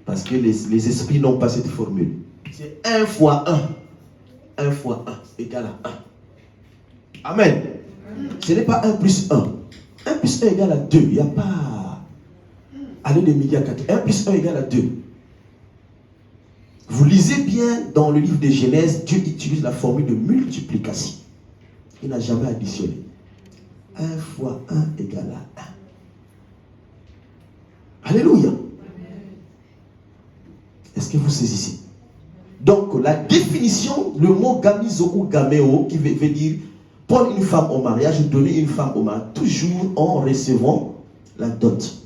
Parce que les esprits n'ont pas cette formule. C'est 1 fois 1. 1 fois 1 égale à 1. Amen. Ce n'est pas 1 plus 1. 1 plus 1 égale à 2. Il n'y a pas... Allez de midi à 4. 1 plus 1 égale à 2. Vous lisez bien dans le livre de Genèse, Dieu utilise la formule de multiplication. Il n'a jamais additionné. 1 fois 1 égale à 1. Alléluia. Est-ce que vous saisissez? Donc, la définition, le mot gamizo ou gaméo, qui veut dire prendre une femme au mariage, donner une femme au mariage, toujours en recevant la dot.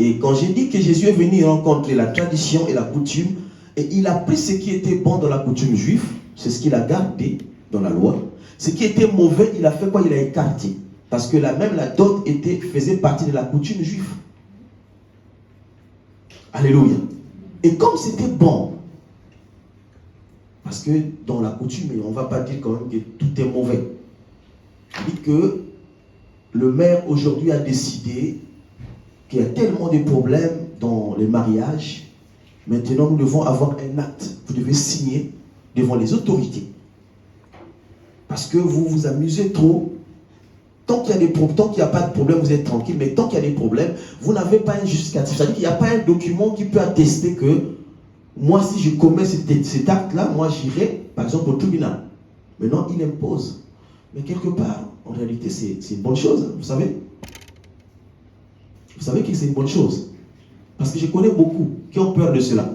Et quand j'ai dit que Jésus est venu rencontrer la tradition et la coutume, et il a pris ce qui était bon dans la coutume juive, c'est ce qu'il a gardé dans la loi. Ce qui était mauvais, il a fait quoi? Il a écarté. Parce que même la dot faisait partie de la coutume juive. Alléluia. Et comme c'était bon, parce que dans la coutume, on ne va pas dire quand même que tout est mauvais. Il dit que le maire aujourd'hui a décidé qu'il y a tellement de problèmes dans les mariages. Maintenant, nous devons avoir un acte. Vous devez signer devant les autorités. Parce que vous vous amusez trop. Tant qu'il n'y a pas de problème, vous êtes tranquille. Mais tant qu'il y a des problèmes, vous n'avez pas un justificatif. C'est-à-dire qu'il n'y a pas un document qui peut attester que moi, si je commets cet acte-là, moi, j'irai, par exemple, au tribunal. Maintenant, il impose. Mais quelque part, en réalité, c'est une bonne chose, vous savez. Vous savez que c'est une bonne chose. Parce que je connais beaucoup qui ont peur de cela.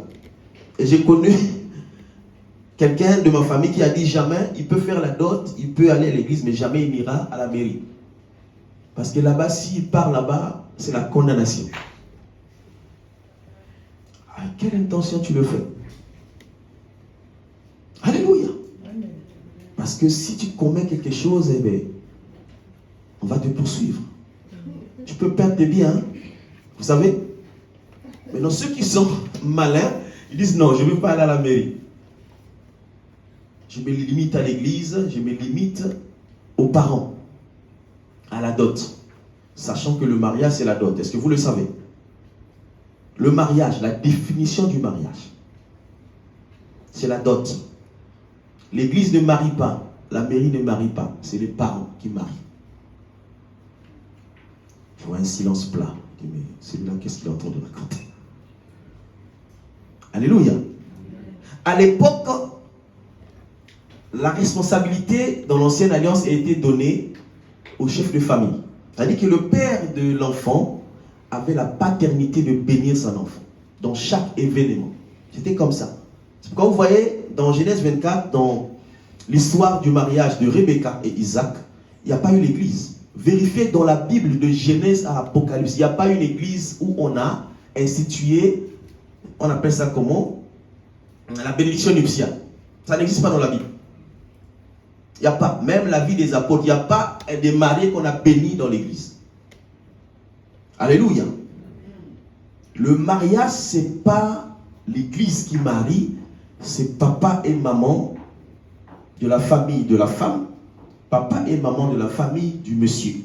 Et j'ai connu quelqu'un de ma famille qui a dit jamais, il peut faire la dot, il peut aller à l'église, mais jamais il n'ira à la mairie. Parce que là-bas, s'il part là-bas, c'est la condamnation. Avec quelle intention tu le fais? Alléluia. Parce que si tu commets quelque chose, eh bien, on va te poursuivre. Tu peux perdre tes biens. Vous savez? Maintenant, ceux qui sont malins, ils disent non, je ne veux pas aller à la mairie. Je me limite à l'église, je me limite aux parents, à la dot. Sachant que le mariage, c'est la dot. Est-ce que vous le savez? Le mariage, la définition du mariage. c'est la dot. L'église ne marie pas, la mairie ne marie pas, c'est les parents qui marient. Je vois un silence plat. Je dis, mais celui-là, qu'est-ce qu'il est en train de raconter? Alléluia. À l'époque, la responsabilité dans l'ancienne alliance a été donnée au chef de famille. C'est-à-dire que le père de l'enfant avait la paternité de bénir son enfant dans chaque événement. C'était comme ça. C'est pourquoi vous voyez dans Genèse 24, dans l'histoire du mariage de Rebecca et Isaac, il n'y a pas eu l'église. Vérifiez dans la Bible de Genèse à Apocalypse, il n'y a pas eu une église où on a institué, on appelle ça comment? La bénédiction nuptiale. Ça n'existe pas dans la Bible. Il n'y a pas, même la vie des apôtres, il n'y a pas des mariés qu'on a bénis dans l'église. Alléluia. Le mariage, ce n'est pas l'église qui marie, c'est papa et maman de la famille de la femme, papa et maman de la famille du monsieur.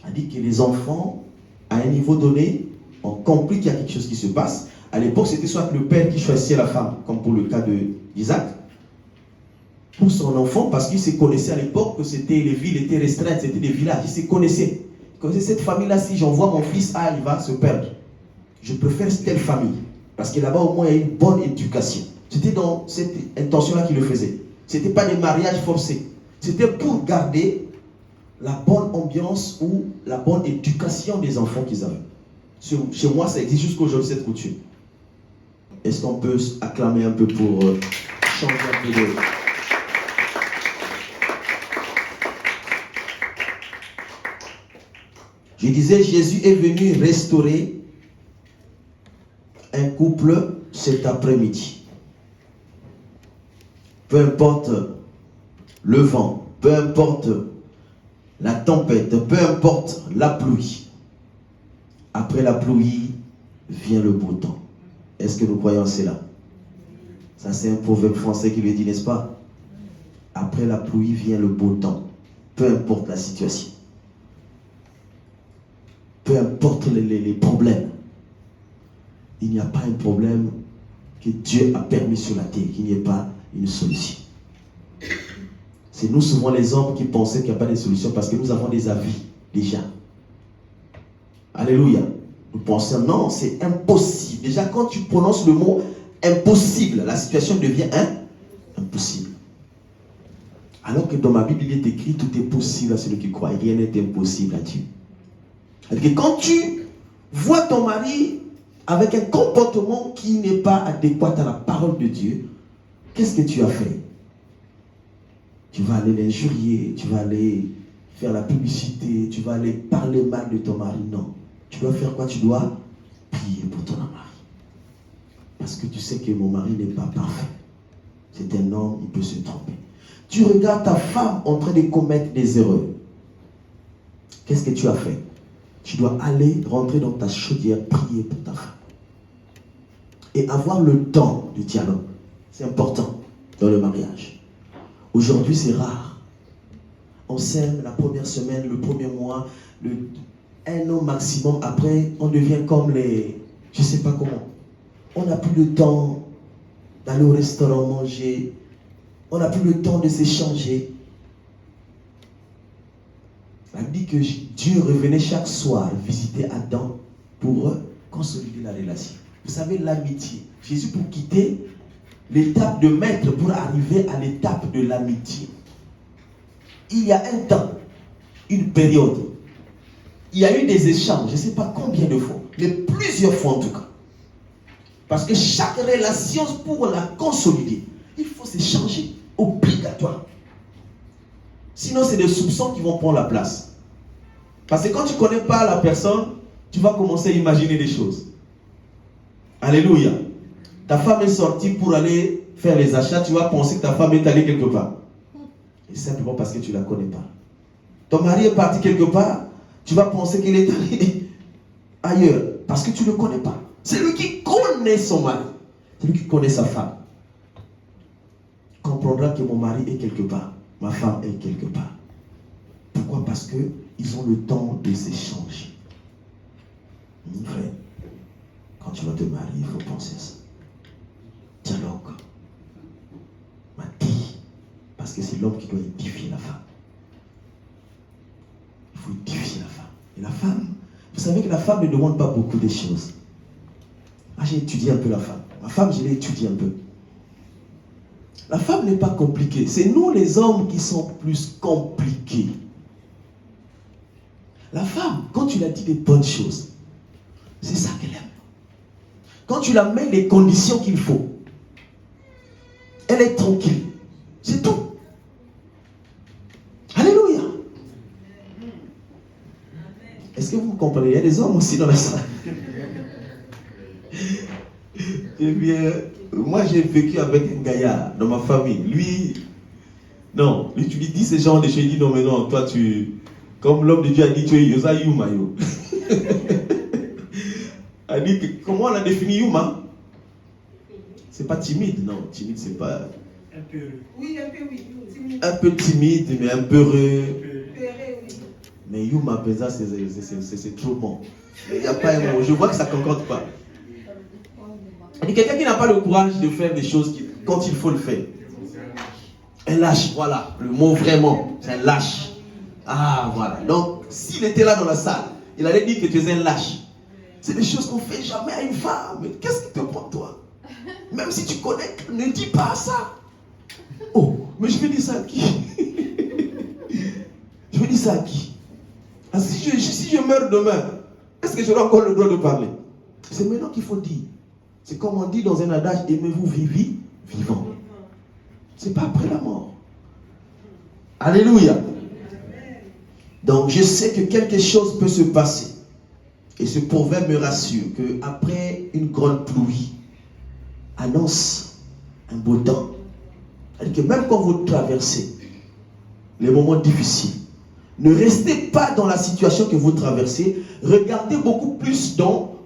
C'est-à-dire que les enfants, à un niveau donné, ont compris qu'il y a quelque chose qui se passe. À l'époque, c'était soit le père qui choisissait la femme, comme pour le cas d'Isaac, pour son enfant, parce qu'il se connaissait à l'époque que les villes étaient restreintes, c'était des villages, il se connaissait. Il connaissait cette famille-là, si j'envoie mon fils, il va se perdre. Je préfère telle famille, parce que là-bas au moins il y a une bonne éducation. C'était dans cette intention-là qu'il le faisait. Ce n'était pas des mariages forcés. C'était pour garder la bonne ambiance ou la bonne éducation des enfants qu'ils avaient. Chez moi, ça existe jusqu'aujourd'hui, cette coutume. Est-ce qu'on peut acclamer un peu pour changer un peu de... Je disais, Jésus est venu restaurer un couple cet après-midi. Peu importe le vent, peu importe la tempête, peu importe la pluie. Après la pluie vient le beau temps. Est-ce que nous croyons à cela? Ça, c'est un proverbe français qui le dit, n'est-ce pas? Après la pluie vient le beau temps. Peu importe la situation. Peu importe les problèmes. Il n'y a pas un problème que Dieu a permis sur la terre, qu'il n'y ait pas une solution. C'est nous souvent les hommes qui pensons qu'il n'y a pas de solution parce que nous avons des avis déjà. Alléluia. Nous pensons non, c'est impossible. Déjà quand tu prononces le mot impossible, la situation devient impossible. Alors que dans ma Bible il est écrit tout est possible à celui qui croit. Et rien n'est impossible à Dieu. C'est-à-dire que quand tu vois ton mari avec un comportement qui n'est pas adéquat à la parole de Dieu, qu'est-ce que tu as fait? Tu vas aller l'injurier, tu vas aller faire la publicité, tu vas aller parler mal de ton mari. Non. Tu dois faire quoi? Tu dois prier pour ton mari. Parce que tu sais que mon mari n'est pas parfait. C'est un homme, il peut se tromper. Tu regardes ta femme en train de commettre des erreurs. Qu'est-ce que tu as fait? Tu dois aller rentrer dans ta chaudière, prier pour ta femme. Et avoir le temps du dialogue. C'est important dans le mariage. Aujourd'hui, c'est rare. On s'aime la première semaine, le premier mois, un an maximum. Après, on devient comme les... Je ne sais pas comment. On n'a plus le temps d'aller au restaurant manger. On n'a plus le temps de s'échanger. On dit que Dieu revenait chaque soir visiter Adam pour consolider la relation. Vous savez, l'amitié. Jésus, pour quitter l'étape de maître pour arriver à l'étape de l'amitié. Il y a un temps, une période. Il y a eu des échanges, je ne sais pas combien de fois, mais plusieurs fois en tout cas. Parce que chaque relation, pour la consolider, il faut s'échanger, obligatoire. Sinon, c'est des soupçons qui vont prendre la place. Parce que quand tu ne connais pas la personne, tu vas commencer à imaginer des choses. Alléluia. Ta femme est sortie pour aller faire les achats, tu vas penser que ta femme est allée quelque part. Et simplement parce que tu ne la connais pas. Ton mari est parti quelque part, tu vas penser qu'il est allé ailleurs. Parce que tu ne le connais pas. C'est lui qui connaît son mari. C'est lui qui connaît sa femme. Il comprendra que mon mari est quelque part. Ma femme est quelque part. Pourquoi? Parce qu'ils ont le temps de s'échanger. Frère, quand tu vas te marier, il faut penser à ça. Dialogue. Parce que c'est l'homme qui doit édifier la femme. Il faut édifier la femme. Et la femme, vous savez que la femme ne demande pas beaucoup de choses. Ah, j'ai étudié un peu la femme. Ma femme, je l'ai étudiée un peu. La femme n'est pas compliquée. C'est nous les hommes qui sommes plus compliqués. La femme, quand tu lui as dit des bonnes choses, c'est ça qu'elle aime. Quand tu la mets les conditions qu'il faut, elle est tranquille. C'est tout. Alléluia. Est-ce que vous me comprenez? Il y a des hommes aussi dans la salle. Eh bien, moi j'ai vécu avec un gaillard dans ma famille. Lui, tu lui dis ce genre de choses, il dit non mais non, toi tu, comme l'homme de Dieu a dit, tu es Yosa Yuma yo. A dit que, comment on a défini Yuma? C'est pas timide, non, timide c'est pas... Un peu. Oui, un peu, oui. Timide. Un peu timide, mais un peu heureux. Peuré, oui. Mais Yuma Pesa, c'est trop bon. Il n'y a pas un mot, je vois que ça ne concorde pas. Il y a quelqu'un qui n'a pas le courage de faire des choses quand il faut le faire. Un lâche, voilà, le mot vraiment, c'est un lâche. Ah, voilà. Donc, s'il était là dans la salle, il allait dire que tu es un lâche. C'est des choses qu'on ne fait jamais à une femme. Mais qu'est-ce qui te prend, toi? Même si tu connais, ne dis pas ça. Oh, mais je vais dire ça à qui? Je vais dire ça à qui? Ah, si je meurs demain, est-ce que j'aurai encore le droit de parler? C'est maintenant qu'il faut dire. C'est comme on dit dans un adage, aimez-vous vivant. C'est pas après la mort. Alléluia. Donc je sais que quelque chose peut se passer. Et ce proverbe me rassure qu'après une grande pluie, annonce un beau temps. C'est-à-dire que même quand vous traversez les moments difficiles, ne restez pas dans la situation que vous traversez. Regardez beaucoup plus dans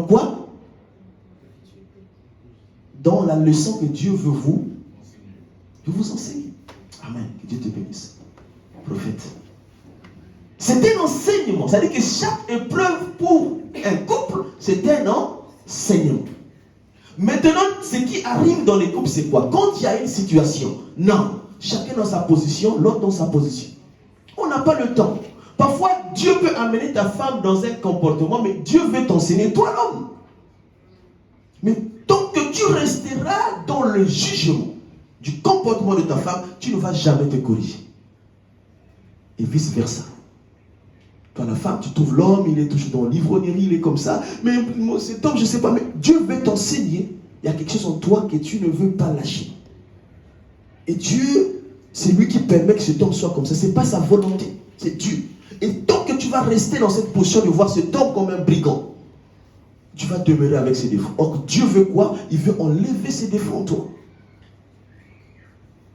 quoi? Dans la leçon que Dieu veut vous enseigner. Amen. Que Dieu te bénisse. Prophète. C'est un enseignement. C'est-à-dire que chaque épreuve pour un couple, c'est un enseignement. Maintenant, ce qui arrive dans les couples, c'est quoi? Quand il y a une situation, non, chacun dans sa position, l'autre dans sa position. On n'a pas le temps. Parfois, Dieu peut amener ta femme dans un comportement, mais Dieu veut t'enseigner, toi l'homme. Mais tant que tu resteras dans le jugement du comportement de ta femme, tu ne vas jamais te corriger. Et vice versa. Toi, la femme, tu trouves l'homme, il est toujours dans l'ivrognerie, il est comme ça. Mais cet homme, je ne sais pas, mais Dieu veut t'enseigner. Il y a quelque chose en toi que tu ne veux pas lâcher. Et Dieu, c'est lui qui permet que cet homme soit comme ça. Ce n'est pas sa volonté, c'est Dieu. Et tant que tu vas rester dans cette position de voir cet homme comme un brigand, tu vas demeurer avec ses défauts. Or, Dieu veut quoi? Il veut enlever ses défauts en toi.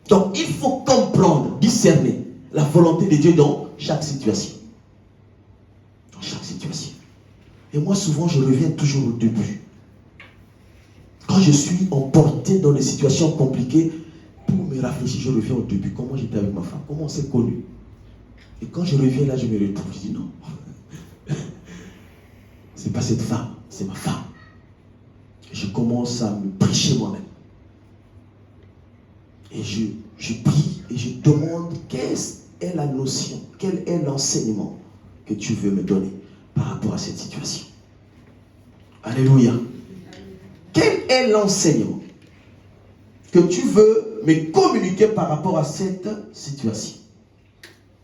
Donc, il faut comprendre, discerner la volonté de Dieu dans chaque situation. Dans chaque situation. Et moi, souvent, je reviens toujours au début. Quand je suis emporté dans des situations compliquées, pour me rafraîchir, je reviens au début. Comment j'étais avec ma femme? Comment on s'est connus? Et quand je reviens là, je me retrouve. Je dis non. C'est pas cette femme, c'est ma femme. Et je commence à me prêcher moi-même. Et je prie et je demande quelle est la notion, quel est l'enseignement que tu veux me donner par rapport à cette situation. Alléluia. Quel est l'enseignement que tu veux me communiquer par rapport à cette situation?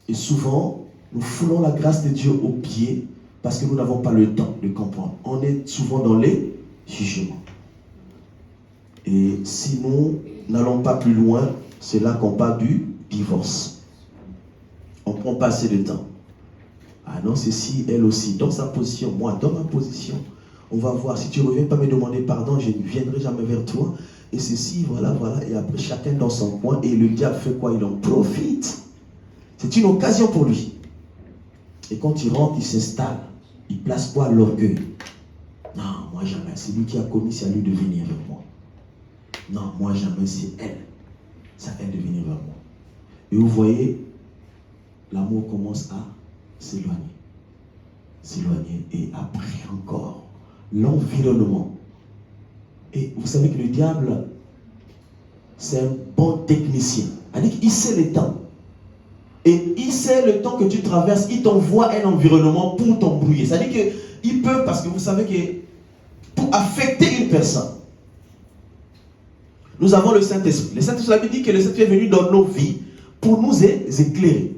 Et souvent, nous foulons la grâce de Dieu aux pieds parce que nous n'avons pas le temps de comprendre. On est souvent dans les jugements. Et si nous n'allons pas plus loin, c'est là qu'on parle du divorce. On ne prend pas assez de temps. Ah non, c'est si, elle aussi, dans sa position, moi, dans ma position, on va voir. Si tu ne reviens pas me demander pardon, je ne viendrai jamais vers toi. Et ceci, voilà. Et après, chacun dans son coin. Et le diable fait quoi? Il en profite. C'est une occasion pour lui. Et quand il rentre, il s'installe. Il place quoi? L'orgueil. Non, moi jamais. C'est lui qui a commis, c'est à lui de venir vers moi. Non, moi jamais, c'est elle. C'est à elle de venir vers moi. Et vous voyez, l'amour commence à s'éloigner. S'éloigner. Et après encore, l'environnement. Et vous savez que le diable, c'est un bon technicien. Il sait le temps. Et il sait le temps que tu traverses, il t'envoie un environnement pour t'embrouiller. C'est-à-dire qu'il peut, parce que vous savez que pour affecter une personne, nous avons le Saint-Esprit. Le Saint-Esprit, la Bible dit que le Saint-Esprit est venu dans nos vies pour nous éclairer.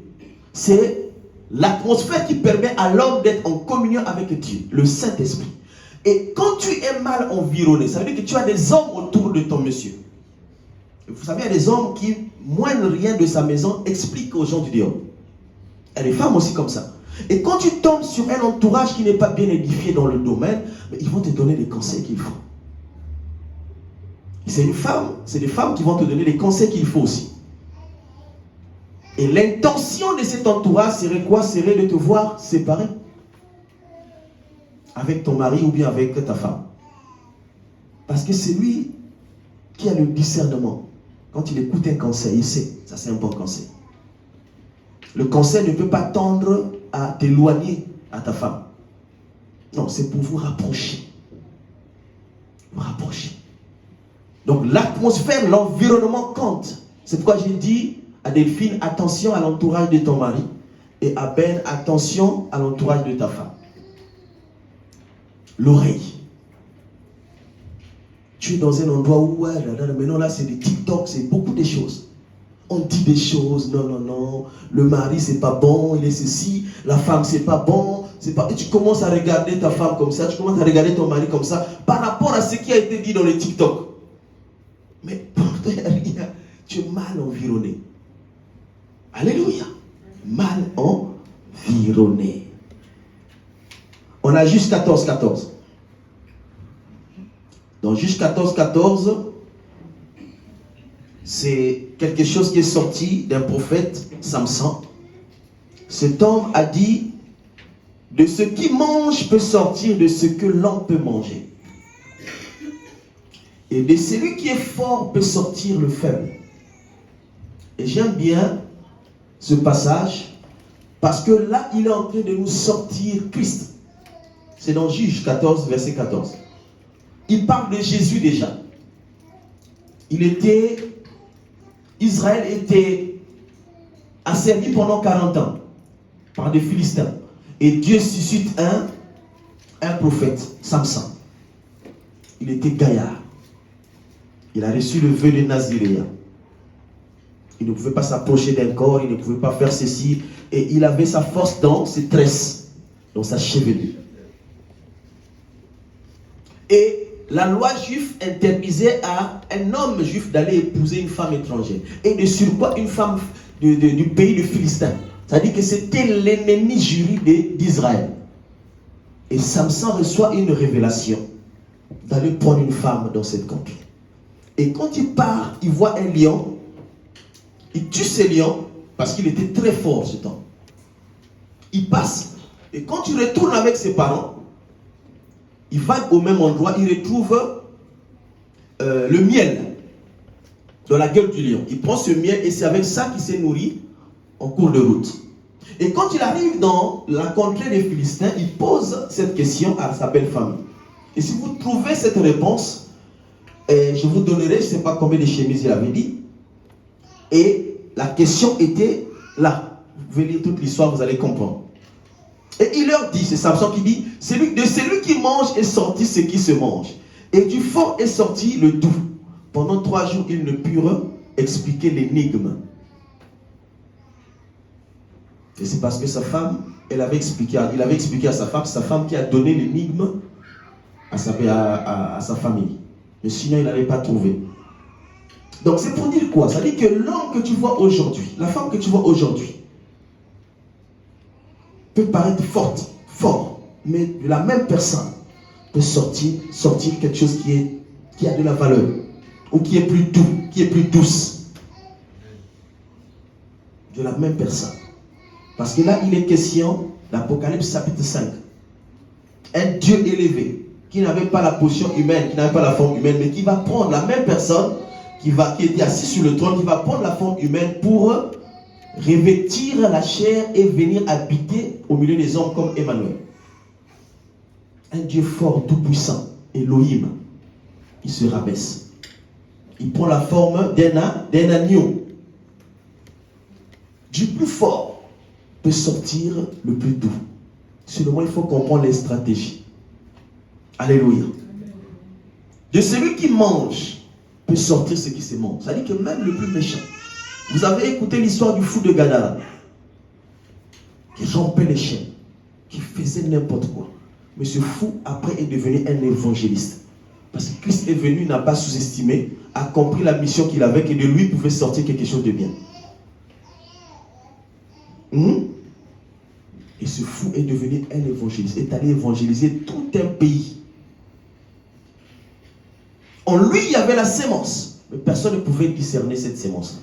C'est l'atmosphère qui permet à l'homme d'être en communion avec Dieu, le Saint-Esprit. Et quand tu es mal environné, ça veut dire que tu as des hommes autour de ton monsieur. Vous savez, il y a des hommes qui, moindre rien de sa maison, expliquent aux gens du dehors. Il y a des femmes aussi comme ça. Et quand tu tombes sur un entourage qui n'est pas bien édifié dans le domaine, ils vont te donner les conseils qu'il faut. C'est des femmes qui vont te donner les conseils qu'il faut aussi. Et l'intention de cet entourage serait quoi? Serait de te voir séparé avec ton mari ou bien avec ta femme. Parce que c'est lui qui a le discernement. Quand il écoute un conseil, il sait, ça c'est un bon conseil. Le conseil ne peut pas tendre à t'éloigner à ta femme. Non, c'est pour vous rapprocher. Vous rapprocher. Donc l'atmosphère, l'environnement compte. C'est pourquoi j'ai dit à Delphine, attention à l'entourage de ton mari. Et à Ben, attention à l'entourage de ta femme. L'oreille. Tu es dans un endroit où, maintenant là c'est des TikTok, c'est beaucoup de choses. On dit des choses, non, le mari c'est pas bon, il est ceci, la femme c'est pas bon, c'est pas... Et tu commences à regarder ta femme comme ça, tu commences à regarder ton mari comme ça, par rapport à ce qui a été dit dans les TikTok. Mais pourtant, tu es mal environné. Alléluia. Mal environné. On a juste 14. Dans Juge 14, c'est quelque chose qui est sorti d'un prophète, Samson. Cet homme a dit, de ce qui mange peut sortir de ce que l'homme peut manger. Et de celui qui est fort peut sortir le faible. Et j'aime bien ce passage, parce que là, il est en train de nous sortir Christ. C'est dans Juge 14, verset 14. Il parle de Jésus déjà. Israël était asservi pendant 40 ans par des Philistins. Et Dieu suscite un prophète, Samson. Il était gaillard. Il a reçu le vœu de Naziréen. Il ne pouvait pas s'approcher d'un corps, il ne pouvait pas faire ceci. Et il avait sa force dans ses tresses, dans sa chevelure. Et la loi juive interdisait à un homme juif d'aller épouser une femme étrangère. Et de surcroît une femme du pays de Philistins. C'est-à-dire que c'était l'ennemi juré d'Israël. Et Samson reçoit une révélation d'aller prendre une femme dans cette contrée. Et quand il part, il voit un lion. Il tue ce lion parce qu'il était très fort ce temps. Il passe. Et quand il retourne avec ses parents, il va au même endroit, il retrouve le miel dans la gueule du lion. Il prend ce miel et c'est avec ça qu'il s'est nourri en cours de route. Et quand il arrive dans la contrée des Philistins, il pose cette question à sa belle famille. Et si vous trouvez cette réponse, je vous donnerai, je ne sais pas combien de chemises il avait dit. Et la question était là. Vous pouvez lire toute l'histoire, vous allez comprendre. Et il leur dit, c'est Samson qui dit, de celui qui mange est sorti ce qui se mange. Et du fort est sorti le doux. Pendant 3 jours, ils ne purent expliquer l'énigme. Et c'est parce que sa femme, il avait expliqué à sa femme qui a donné l'énigme à sa famille. Mais sinon, il n'avait pas trouvé. Donc c'est pour dire quoi? Ça dit que l'homme que tu vois aujourd'hui, la femme que tu vois aujourd'hui, peut paraître fort, mais de la même personne peut sortir quelque chose qui a de la valeur, ou qui est plus doux, qui est plus douce. De la même personne. Parce que là, il est question d'Apocalypse chapitre 5. Un Dieu élevé, qui n'avait pas la position humaine, qui n'avait pas la forme humaine, mais qui va prendre la même personne, qui était assis sur le trône, qui va prendre la forme humaine pour revêtir la chair et venir habiter au milieu des hommes comme Emmanuel. Un Dieu fort, tout puissant, Elohim, il se rabaisse. Il prend la forme d'un agneau. Du plus fort peut sortir le plus doux. Seulement, il faut comprendre les stratégies. Alléluia. De celui qui mange peut sortir ce qui se mange. Ça dit que même le plus méchant. Vous avez écouté l'histoire du fou de Gadara, qui rompait les chaînes, qui faisait n'importe quoi. Mais ce fou, après, est devenu un évangéliste. Parce que Christ est venu, n'a pas sous-estimé, a compris la mission qu'il avait, que de lui pouvait sortir quelque chose de bien. Et ce fou est devenu un évangéliste, est allé évangéliser tout un pays. En lui, il y avait la sémence, mais personne ne pouvait discerner cette sémence.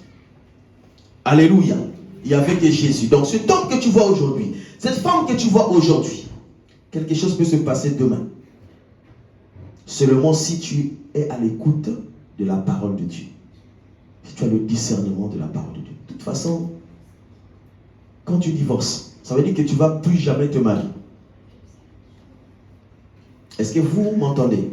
Alléluia. Il y avait que Jésus. Donc cet homme que tu vois aujourd'hui, cette femme que tu vois aujourd'hui, quelque chose peut se passer demain. Seulement si tu es à l'écoute de la parole de Dieu. Si tu as le discernement de la parole de Dieu. De toute façon, quand tu divorces, ça veut dire que tu ne vas plus jamais te marier. Est-ce que vous m'entendez?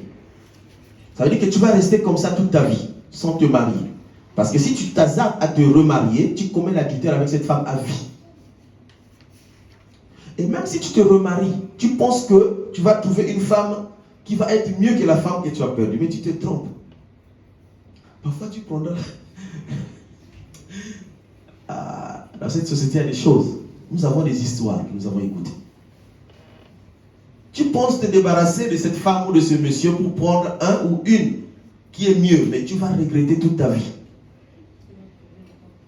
Ça veut dire que tu vas rester comme ça toute ta vie, sans te marier. Parce que si tu t'hasardes à te remarier, tu commets l'adultère avec cette femme à vie. Et même si tu te remaries, tu penses que tu vas trouver une femme qui va être mieux que la femme que tu as perdue. Mais tu te trompes. Parfois tu prendras... dans cette société, il y a des choses. Nous avons des histoires que nous avons écoutées. Tu penses te débarrasser de cette femme ou de ce monsieur pour prendre un ou une qui est mieux, mais tu vas regretter toute ta vie.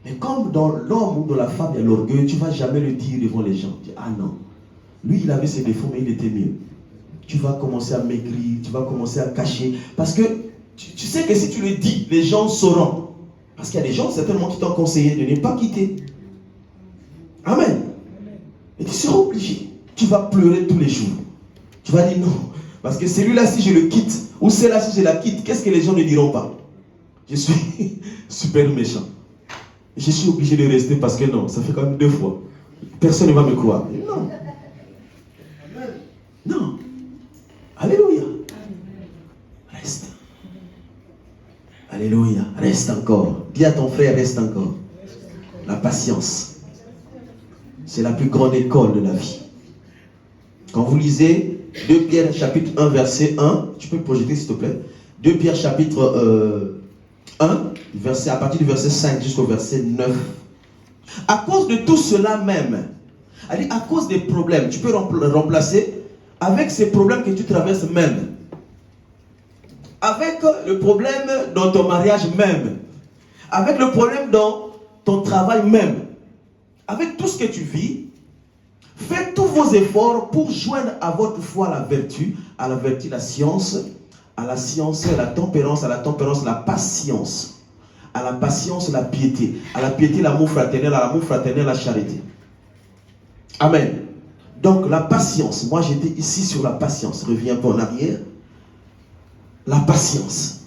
Mais comme dans l'homme ou dans la femme, il y a l'orgueil, tu ne vas jamais le dire devant les gens. Tu dis, ah non, lui il avait ses défauts, mais il était mieux. Tu vas commencer à maigrir, tu vas commencer à cacher. Parce que tu sais que si tu le dis, les gens sauront. Parce qu'il y a des gens certainement qui t'ont conseillé de ne pas quitter. Amen. Et tu seras obligé. Tu vas pleurer tous les jours. Tu vas dire non. Parce que celui-là, si je le quitte, ou celle-là, si je la quitte, qu'est-ce que les gens ne diront pas? Je suis super méchant. Je suis obligé de rester parce que non, ça fait quand même 2 fois. Personne ne va me croire. Non. Non. Alléluia. Reste. Alléluia. Reste encore. Dis à ton frère, reste encore. La patience. C'est la plus grande école de la vie. Quand vous lisez 2 Pierre chapitre 1 verset 1, tu peux projeter s'il te plaît. 2 Pierre chapitre 1, à partir du verset 5 jusqu'au verset 9. À cause de tout cela même, à cause des problèmes, tu peux remplacer avec ces problèmes que tu traverses même. Avec le problème dans ton mariage même. Avec le problème dans ton travail même. Avec tout ce que tu vis, faites tous vos efforts pour joindre à votre foi la vertu, à la vertu la science, à la science la tempérance, à la tempérance la patience, à la patience la piété, à la piété l'amour fraternel, à l'amour fraternel la charité. Amen. Donc la patience, moi j'étais ici sur la patience, reviens un peu en arrière. La patience.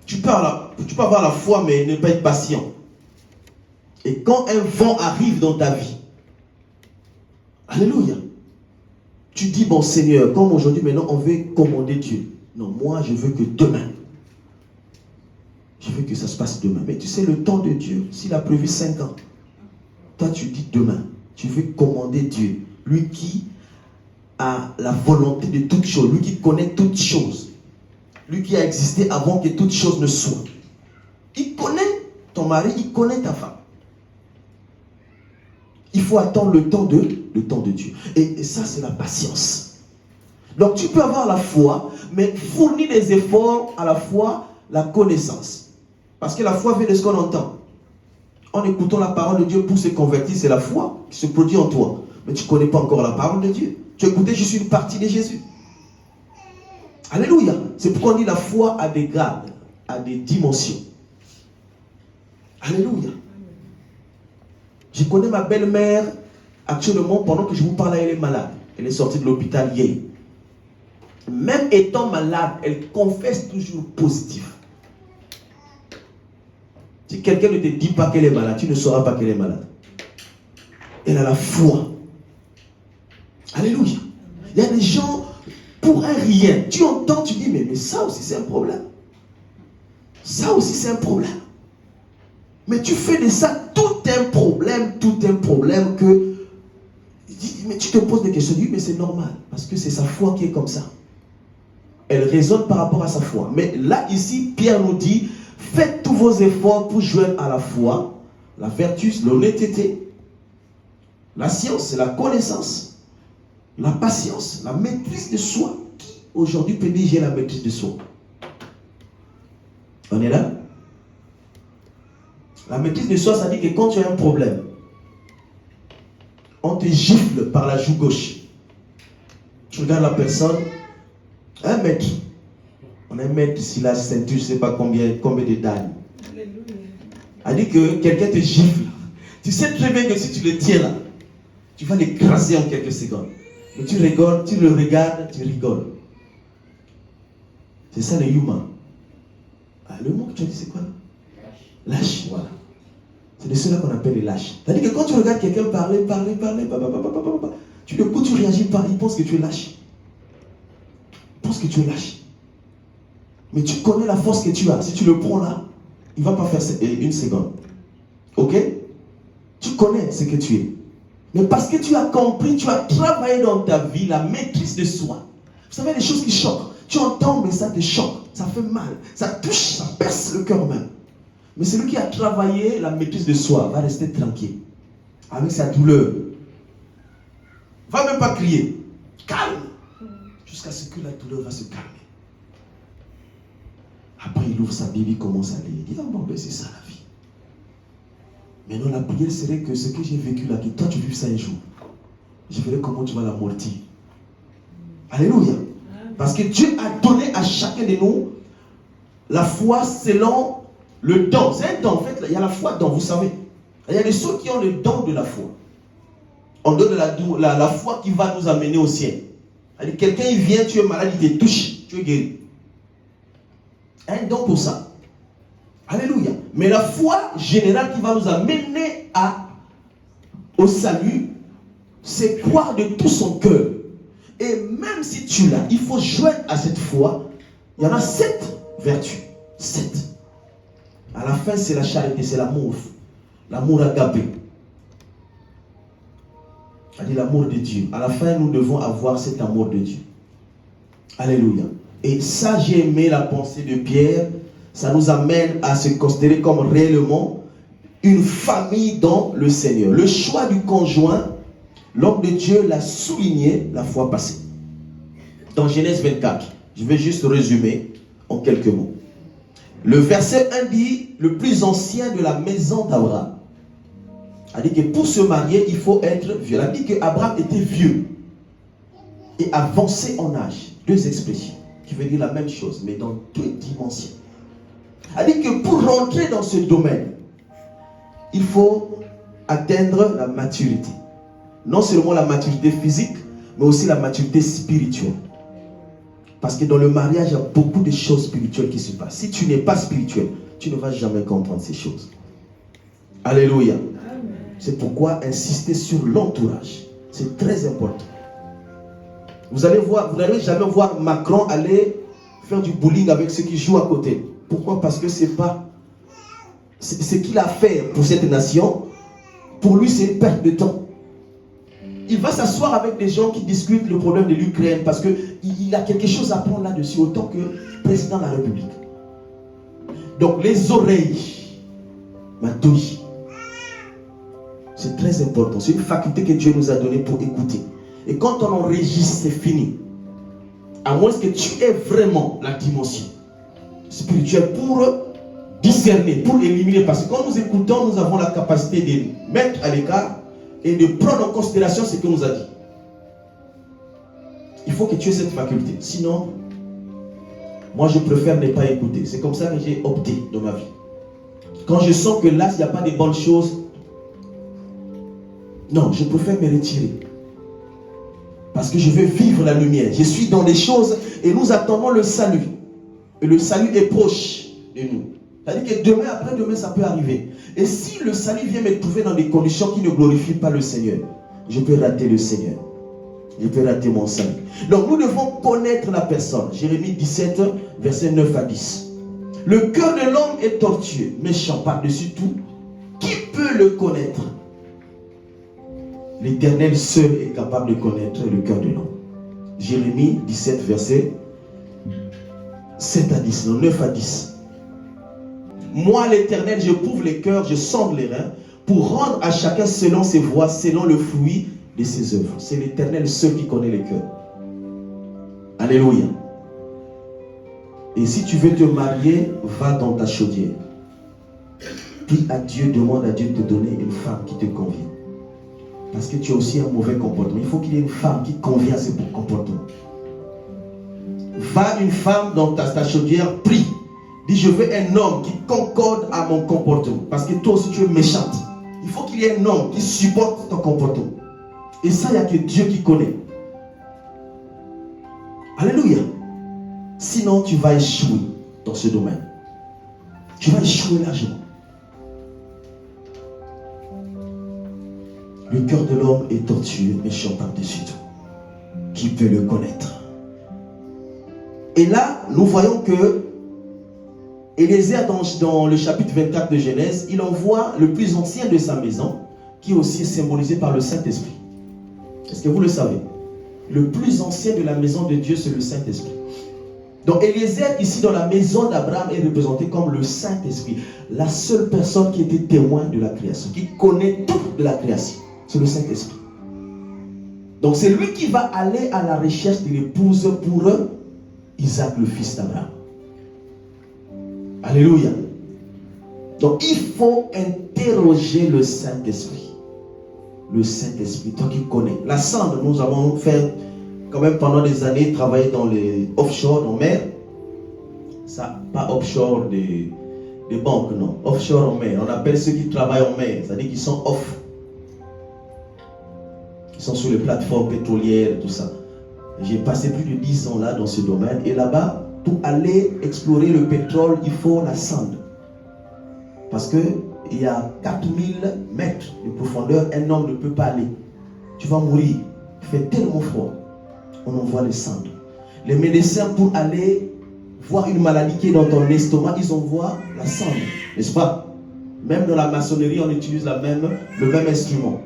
Tu peux avoir la foi mais ne pas être patient. Et quand un vent arrive dans ta vie, alléluia, tu dis, bon Seigneur, comme aujourd'hui, maintenant on veut commander Dieu. Non, moi je veux que demain, je veux que ça se passe demain. Mais tu sais, le temps de Dieu, s'il a prévu 5 ans, toi tu dis demain, tu veux commander Dieu. Lui qui a la volonté de toutes choses, lui qui connaît toutes choses, lui qui a existé avant que toutes choses ne soient. Il connaît ton mari, il connaît ta femme. Il faut attendre le temps de Dieu. Et ça, c'est la patience. Donc, tu peux avoir la foi, mais fournir des efforts à la fois la connaissance. Parce que la foi vient de ce qu'on entend. En écoutant la parole de Dieu pour se convertir, c'est la foi qui se produit en toi. Mais tu ne connais pas encore la parole de Dieu. Tu as écouté juste une partie de Jésus. Alléluia. C'est pourquoi on dit la foi a des grades, a des dimensions. Alléluia. Je connais ma belle-mère, actuellement, pendant que je vous parle, elle est malade. Elle est sortie de l'hôpital hier. Même étant malade, elle confesse toujours positif. Si quelqu'un ne te dit pas qu'elle est malade, tu ne sauras pas qu'elle est malade. Elle a la foi. Alléluia. Il y a des gens, pour un rien, tu entends, tu dis, mais ça aussi c'est un problème. Ça aussi, c'est un problème. Mais tu fais de ça tout un problème que... Mais tu te poses des questions, mais c'est normal, parce que c'est sa foi qui est comme ça. Elle raisonne par rapport à sa foi. Mais là, ici, Pierre nous dit, faites tous vos efforts pour joindre à la foi, la vertu, l'honnêteté, la science, la connaissance, la patience, la maîtrise de soi. Qui aujourd'hui peut dire j'ai la maîtrise de soi? On est là? La maîtrise de soi, ça dit que quand tu as un problème, on te gifle par la joue gauche. Tu regardes la personne, un mètre. On a un mètre ici, la ceinture, je ne sais pas combien de dames. Elle dit que quelqu'un te gifle. Tu sais très bien que si tu le tiens là, tu vas l'écraser en quelques secondes. Mais tu rigoles, tu le regardes, tu rigoles. C'est ça le humain. Ah, le mot que tu as dit, c'est quoi? Lâche, voilà. C'est de ceux-là qu'on appelle les lâches. C'est-à-dire que quand tu regardes quelqu'un parler, tu le coup, tu réagis pas, il pense que tu es lâche. Il pense que tu es lâche. Mais tu connais la force que tu as. Si tu le prends là, il ne va pas faire une seconde. Ok? Tu connais ce que tu es. Mais parce que tu as compris, tu as travaillé dans ta vie la maîtrise de soi. Vous savez, les choses qui choquent. Tu entends, mais ça te choque. Ça fait mal. Ça touche, ça perce le cœur même. Mais celui qui a travaillé la maîtrise de soi va rester tranquille. Avec sa douleur. Va même pas crier. Calme. Jusqu'à ce que la douleur va se calmer. Après, il ouvre sa Bible, il commence à lire. Il dit, ah bon, ben c'est ça la vie. Maintenant, la prière serait que ce que j'ai vécu là, que toi tu vives ça un jour. Je verrai comment tu vas l'amortir. Alléluia. Parce que Dieu a donné à chacun de nous la foi selon le don. C'est un don, en fait. Il y a la foi don, vous savez. Il y a des ceux qui ont le don de la foi. On donne la foi qui va nous amener au ciel. Quelqu'un, il vient, tu es malade, il te touche, tu es guéri. Un don pour ça. Alléluia. Mais la foi générale qui va nous amener au salut, c'est croire de tout son cœur. Et même si tu l'as, il faut joindre à cette foi. Il y en a 7 vertus. 7. À la fin, c'est la charité, c'est l'amour. L'amour agapé. C'est-à-dire l'amour de Dieu. À la fin, nous devons avoir cet amour de Dieu. Alléluia. Et ça, j'ai aimé la pensée de Pierre. Ça nous amène à se considérer comme réellement une famille dans le Seigneur. Le choix du conjoint, l'homme de Dieu l'a souligné la fois passée. Dans Genèse 24, je vais juste résumer en quelques mots. Le verset 1 dit, le plus ancien de la maison d'Abraham. A dit que pour se marier, il faut être vieux. Elle a dit qu'Abraham était vieux et avancé en âge. 2 expressions qui veulent dire la même chose, mais dans 2 dimensions. Elle a dit que pour rentrer dans ce domaine, il faut atteindre la maturité. Non seulement la maturité physique, mais aussi la maturité spirituelle. Parce que dans le mariage, il y a beaucoup de choses spirituelles qui se passent. Si tu n'es pas spirituel, tu ne vas jamais comprendre ces choses. Alléluia. C'est pourquoi insister sur l'entourage. C'est très important. Vous n'allez jamais voir Macron aller faire du bowling avec ceux qui jouent à côté. Pourquoi? Parce que c'est ce qu'il a fait pour cette nation. Pour lui, c'est une perte de temps. Il va s'asseoir avec des gens qui discutent le problème de l'Ukraine parce qu'il a quelque chose à prendre là-dessus, autant que président de la République. Donc, les oreilles, ma douille, c'est très important. C'est une faculté que Dieu nous a donnée pour écouter. Et quand on enregistre, c'est fini. À moins que tu aies vraiment la dimension spirituelle pour discerner, pour éliminer. Parce que quand nous écoutons, nous avons la capacité de mettre à l'écart et de prendre en considération ce qu'on nous a dit. Il faut que tu aies cette faculté. Sinon, moi je préfère ne pas écouter. C'est comme ça que j'ai opté dans ma vie. Quand je sens que là, il n'y a pas de bonnes choses, non, je préfère me retirer. Parce que je veux vivre la lumière. Je suis dans les choses et nous attendons le salut. Et le salut est proche de nous. C'est-à-dire que demain, après-demain, ça peut arriver. Et si le salut vient me trouver dans des conditions qui ne glorifient pas le Seigneur, je peux rater le Seigneur. Je peux rater mon salut. Donc nous devons connaître la personne. Jérémie 17, verset 9 à 10. Le cœur de l'homme est tortueux, méchant par-dessus tout. Qui peut le connaître? L'Éternel seul est capable de connaître le cœur de l'homme. Jérémie 17, verset 7 à 10, non, 9 à 10. Moi, l'Éternel, je prouve les cœurs, je sonde les reins, pour rendre à chacun selon ses voies, selon le fruit de ses œuvres. C'est l'Éternel seul qui connaît les cœurs. Alléluia. Et si tu veux te marier, va dans ta chaudière. Dis à Dieu, demande à Dieu de te donner une femme qui te convient. Parce que tu as aussi un mauvais comportement. Il faut qu'il y ait une femme qui convient à ce comportement. Va une femme dans ta chaudière, prie. Dis, je veux un homme qui concorde à mon comportement. Parce que toi aussi tu es méchante. Il faut qu'il y ait un homme qui supporte ton comportement. Et ça, il n'y a que Dieu qui connaît. Alléluia. Sinon, tu vas échouer dans ce domaine. Tu vas échouer largement. Le cœur de l'homme est tortueux, méchant par-dessus tout. Qui peut le connaître? Et là, nous voyons que Éléazar, dans le chapitre 24 de Genèse, il envoie le plus ancien de sa maison, qui est aussi symbolisé par le Saint-Esprit. Est-ce que vous le savez? Le plus ancien de la maison de Dieu, c'est le Saint-Esprit. Donc Éléazar, ici dans la maison d'Abraham, est représenté comme le Saint-Esprit. La seule personne qui était témoin de la création, qui connaît tout de la création. C'est le Saint-Esprit. Donc c'est lui qui va aller à la recherche de l'épouse pour Isaac, le fils d'Abraham. Alléluia. Donc il faut interroger le Saint-Esprit. Le Saint-Esprit, toi qui connais. La sonde, nous avons fait quand même pendant des années travailler dans les offshore, en mer. Ça, pas offshore des banques, non. Offshore en mer. On appelle ceux qui travaillent en mer, c'est-à-dire qu'ils sont off. Ils sont sur les plateformes pétrolières, tout ça. J'ai passé plus de 10 ans là dans ce domaine. Et là-bas, pour aller explorer le pétrole, il faut la sonde. Parce qu'il y a 4000 mètres de profondeur, un homme ne peut pas aller. Tu vas mourir. Il fait tellement froid. On envoie les sondes. Les médecins, pour aller voir une maladie qui est dans ton estomac, ils envoient la sonde. N'est-ce pas? Même dans la maçonnerie, on utilise le même instrument.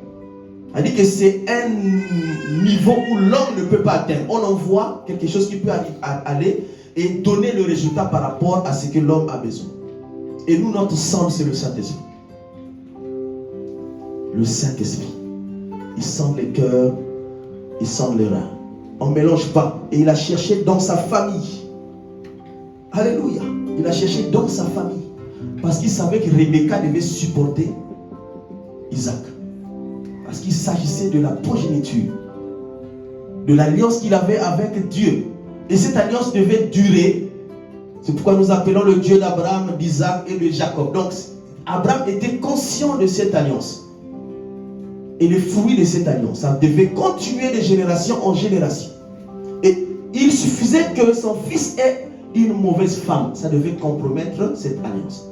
On dit que c'est un niveau où l'homme ne peut pas atteindre. On envoie quelque chose qui peut aller et donner le résultat par rapport à ce que l'homme a besoin. Et nous, notre sonde, c'est le Saint-Esprit. Le Saint-Esprit. Il sonde les cœurs, il sonde les reins. On ne mélange pas. Et il a cherché dans sa famille. Alléluia. Il a cherché dans sa famille. Parce qu'il savait que Rebecca devait supporter Isaac. Parce qu'il s'agissait de la progéniture, de l'alliance qu'il avait avec Dieu. Et cette alliance devait durer. C'est pourquoi nous appelons le Dieu d'Abraham, d'Isaac et de Jacob. Donc, Abraham était conscient de cette alliance. Et le fruit de cette alliance, ça devait continuer de génération en génération. Et il suffisait que son fils ait une mauvaise femme. Ça devait compromettre cette alliance.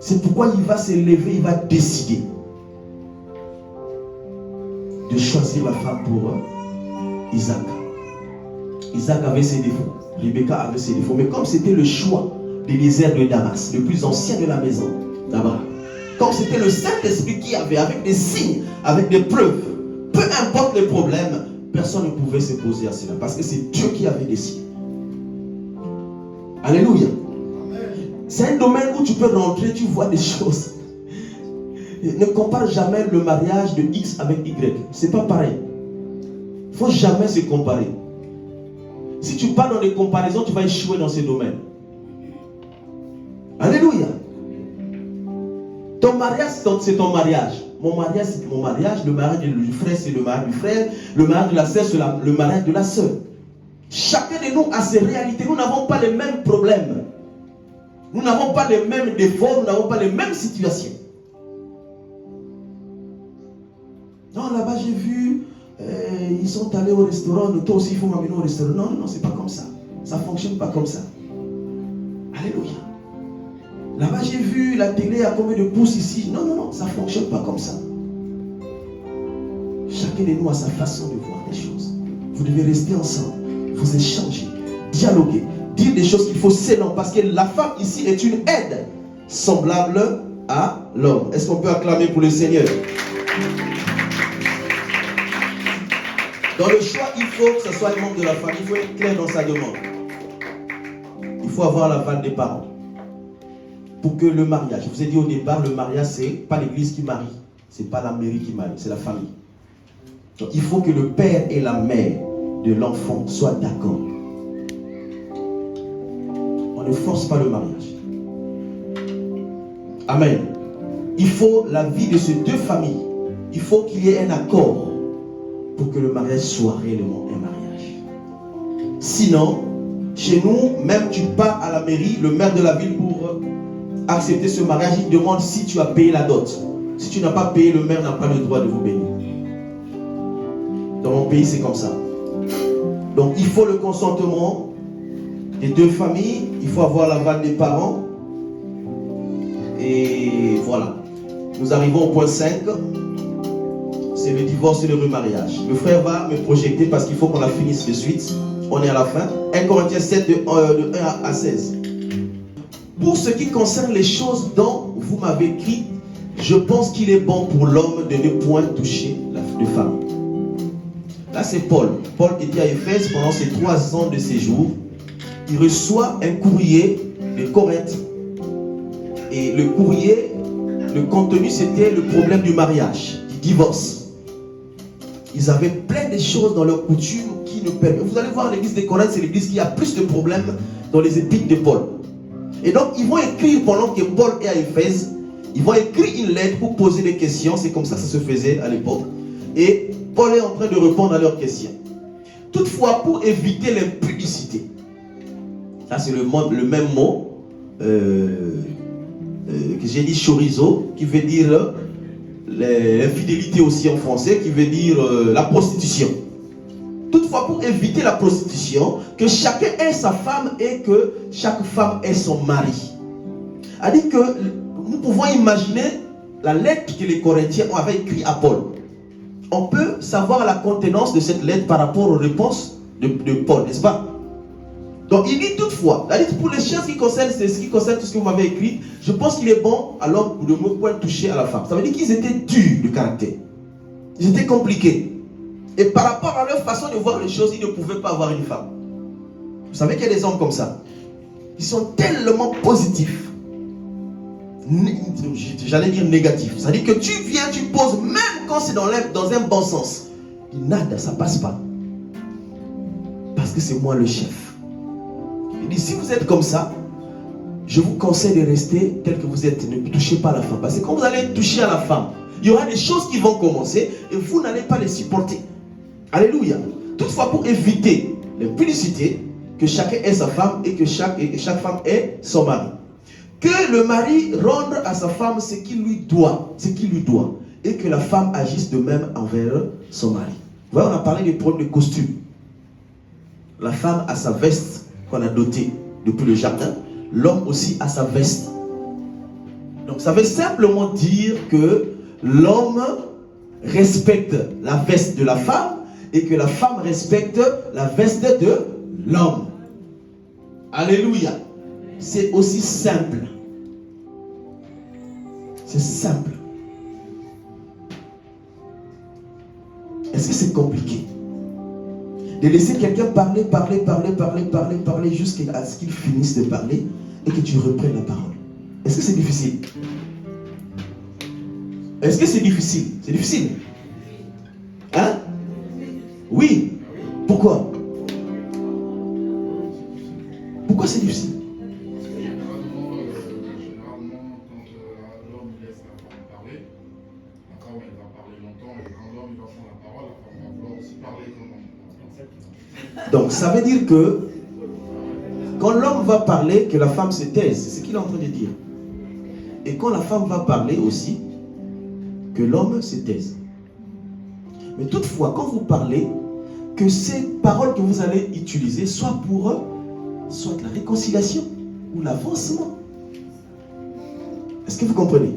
C'est pourquoi il va se lever, il va décider de choisir la femme pour Isaac. Isaac avait ses défauts, Rebecca avait ses défauts, mais comme c'était le choix d'Éléazar de Damas, le plus ancien de la maison d'Abraham, comme c'était le Saint-Esprit qui avait, avec des signes, avec des preuves, peu importe les problèmes, personne ne pouvait s'opposer à cela, parce que c'est Dieu qui avait décidé. Alléluia. C'est un domaine où tu peux rentrer, tu vois des choses. Ne compare jamais le mariage de X avec Y. C'est pas pareil. Il ne faut jamais se comparer. Si tu pars dans des comparaisons, tu vas échouer dans ces domaines. Alléluia. Ton mariage, c'est ton mariage. Mon mariage, c'est mon mariage. Le mariage du frère, c'est le mariage du frère. Le mariage de la sœur, c'est le mariage de la sœur. Chacun de nous a ses réalités. Nous n'avons pas les mêmes problèmes. Nous n'avons pas les mêmes défauts. Nous n'avons pas les mêmes situations. Non, là-bas j'ai vu, ils sont allés au restaurant, toi aussi il faut m'amener au restaurant. Non, non, c'est pas comme ça. Ça ne fonctionne pas comme ça. Alléluia. Là-bas j'ai vu la télé à combien de pouces ici. Non, non, non, ça ne fonctionne pas comme ça. Chacun de nous a sa façon de voir les choses. Vous devez rester ensemble, vous échanger, dialoguer, dire des choses qu'il faut sceller, parce que la femme ici est une aide semblable à l'homme. Est-ce qu'on peut acclamer pour le Seigneur? Dans le choix, il faut que ce soit un membre de la famille, il faut être clair dans sa demande. Il faut avoir l'aval des parents. Pour que le mariage, je vous ai dit au départ, le mariage, c'est pas l'église qui marie, c'est pas la mairie qui marie, c'est la famille. Donc il faut que le père et la mère de l'enfant soient d'accord. On ne force pas le mariage. Amen. Il faut la vie de ces deux familles. Il faut qu'il y ait un accord pour que le mariage soit réellement un mariage. Sinon, chez nous, même tu pars à la mairie, le maire de la ville pour accepter ce mariage, il demande si tu as payé la dot. Si tu n'as pas payé, le maire n'a pas le droit de vous bénir. Dans mon pays, c'est comme ça. Donc, il faut le consentement des deux familles, il faut avoir l'aval des parents. Et voilà. Nous arrivons au point 5. C'est le divorce et le remariage. Le frère va me projeter parce qu'il faut qu'on la finisse de suite. On est à la fin. 1 Corinthiens 7 de 1 à 16. Pour ce qui concerne les choses dont vous m'avez écrit, je pense qu'il est bon pour l'homme de ne point toucher la femme. Là c'est Paul. Paul était à Éphèse pendant ses 3 ans de séjour. Il reçoit un courrier de Corinthe. Et le courrier, le contenu c'était le problème du mariage, du divorce. Ils avaient plein de choses dans leurs coutumes qui ne permettent. Vous allez voir l'église de Corinthe, c'est l'église qui a plus de problèmes dans les épîtres de Paul. Et donc ils vont écrire pendant que Paul est à Éphèse, ils vont écrire une lettre pour poser des questions. C'est comme ça que ça se faisait à l'époque. Et Paul est en train de répondre à leurs questions. Toutefois, pour éviter l'impudicité, ça c'est le même mot que j'ai dit chorizo, qui veut dire l'infidélité aussi en français, qui veut dire la prostitution. Toutefois, pour éviter la prostitution, que chacun ait sa femme et que chaque femme ait son mari. A dit que nous pouvons imaginer la lettre que les Corinthiens avaient écrite à Paul. On peut savoir la contenance de cette lettre par rapport aux réponses de Paul, n'est-ce pas? Donc il dit toutefois, la lettre pour les choses qui concernent tout ce que vous m'avez écrit, je pense qu'il est bon à l'homme de ne point toucher à la femme. Ça veut dire qu'ils étaient durs de caractère. Ils étaient compliqués. Et par rapport à leur façon de voir les choses, ils ne pouvaient pas avoir une femme. Vous savez qu'il y a des hommes comme ça. Ils sont tellement positifs. J'allais dire négatifs. C'est-à-dire que tu viens, tu poses, même quand c'est dans un bon sens. Nada, ça passe pas. Parce que c'est moi le chef. Il dit, si vous êtes comme ça, je vous conseille de rester tel que vous êtes. Ne touchez pas à la femme. Parce que quand vous allez toucher à la femme, il y aura des choses qui vont commencer et vous n'allez pas les supporter. Alléluia. Toutefois, pour éviter l'impudicité, que chacun ait sa femme et que chaque femme ait son mari. Que le mari rende à sa femme ce qu'il lui doit. Et que la femme agisse de même envers son mari. Vous voyez, on a parlé des problèmes de costume. La femme a sa veste qu'on a dotée depuis le jardin. L'homme aussi a sa veste. Donc ça veut simplement dire que l'homme respecte la veste de la femme et que la femme respecte la veste de l'homme. Alléluia. C'est aussi simple. C'est simple. Est-ce que c'est compliqué de laisser quelqu'un parler jusqu'à ce qu'il finisse de parler et que tu reprennes la parole? Est-ce que c'est difficile? Est-ce que c'est difficile? C'est difficile. Hein? Oui. Pourquoi? Pourquoi c'est difficile? Généralement, quand l'homme laisse la femme parler, la femme elle va parler longtemps, et quand l'homme va prendre la parole, la femme va vouloir aussi parler comme on. Donc ça veut dire que quand l'homme va parler, que la femme se taise, c'est ce qu'il est en train de dire. Et quand la femme va parler aussi, que l'homme se taise. Mais toutefois, quand vous parlez, que ces paroles que vous allez utiliser soient pour soit la réconciliation ou l'avancement. Est-ce que vous comprenez?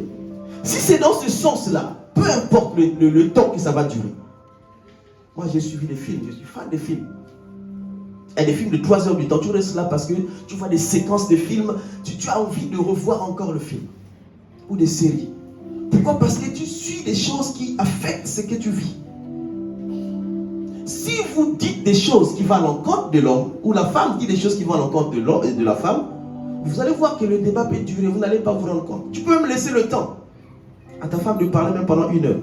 Si c'est dans ce sens-là, peu importe le temps que ça va durer. Moi, j'ai suivi les films, je suis fan des films. Et des films de 3 heures du temps, tu restes là parce que tu vois des séquences de films, tu as envie de revoir encore le film. Ou des séries. Pourquoi? Parce que tu suis des choses qui affectent ce que tu vis. Si vous dites des choses qui vont à l'encontre de l'homme, ou la femme dit des choses qui vont à l'encontre de l'homme et de la femme, vous allez voir que le débat peut durer, vous n'allez pas vous rendre compte. Tu peux même laisser le temps à ta femme de parler même pendant 1 heure.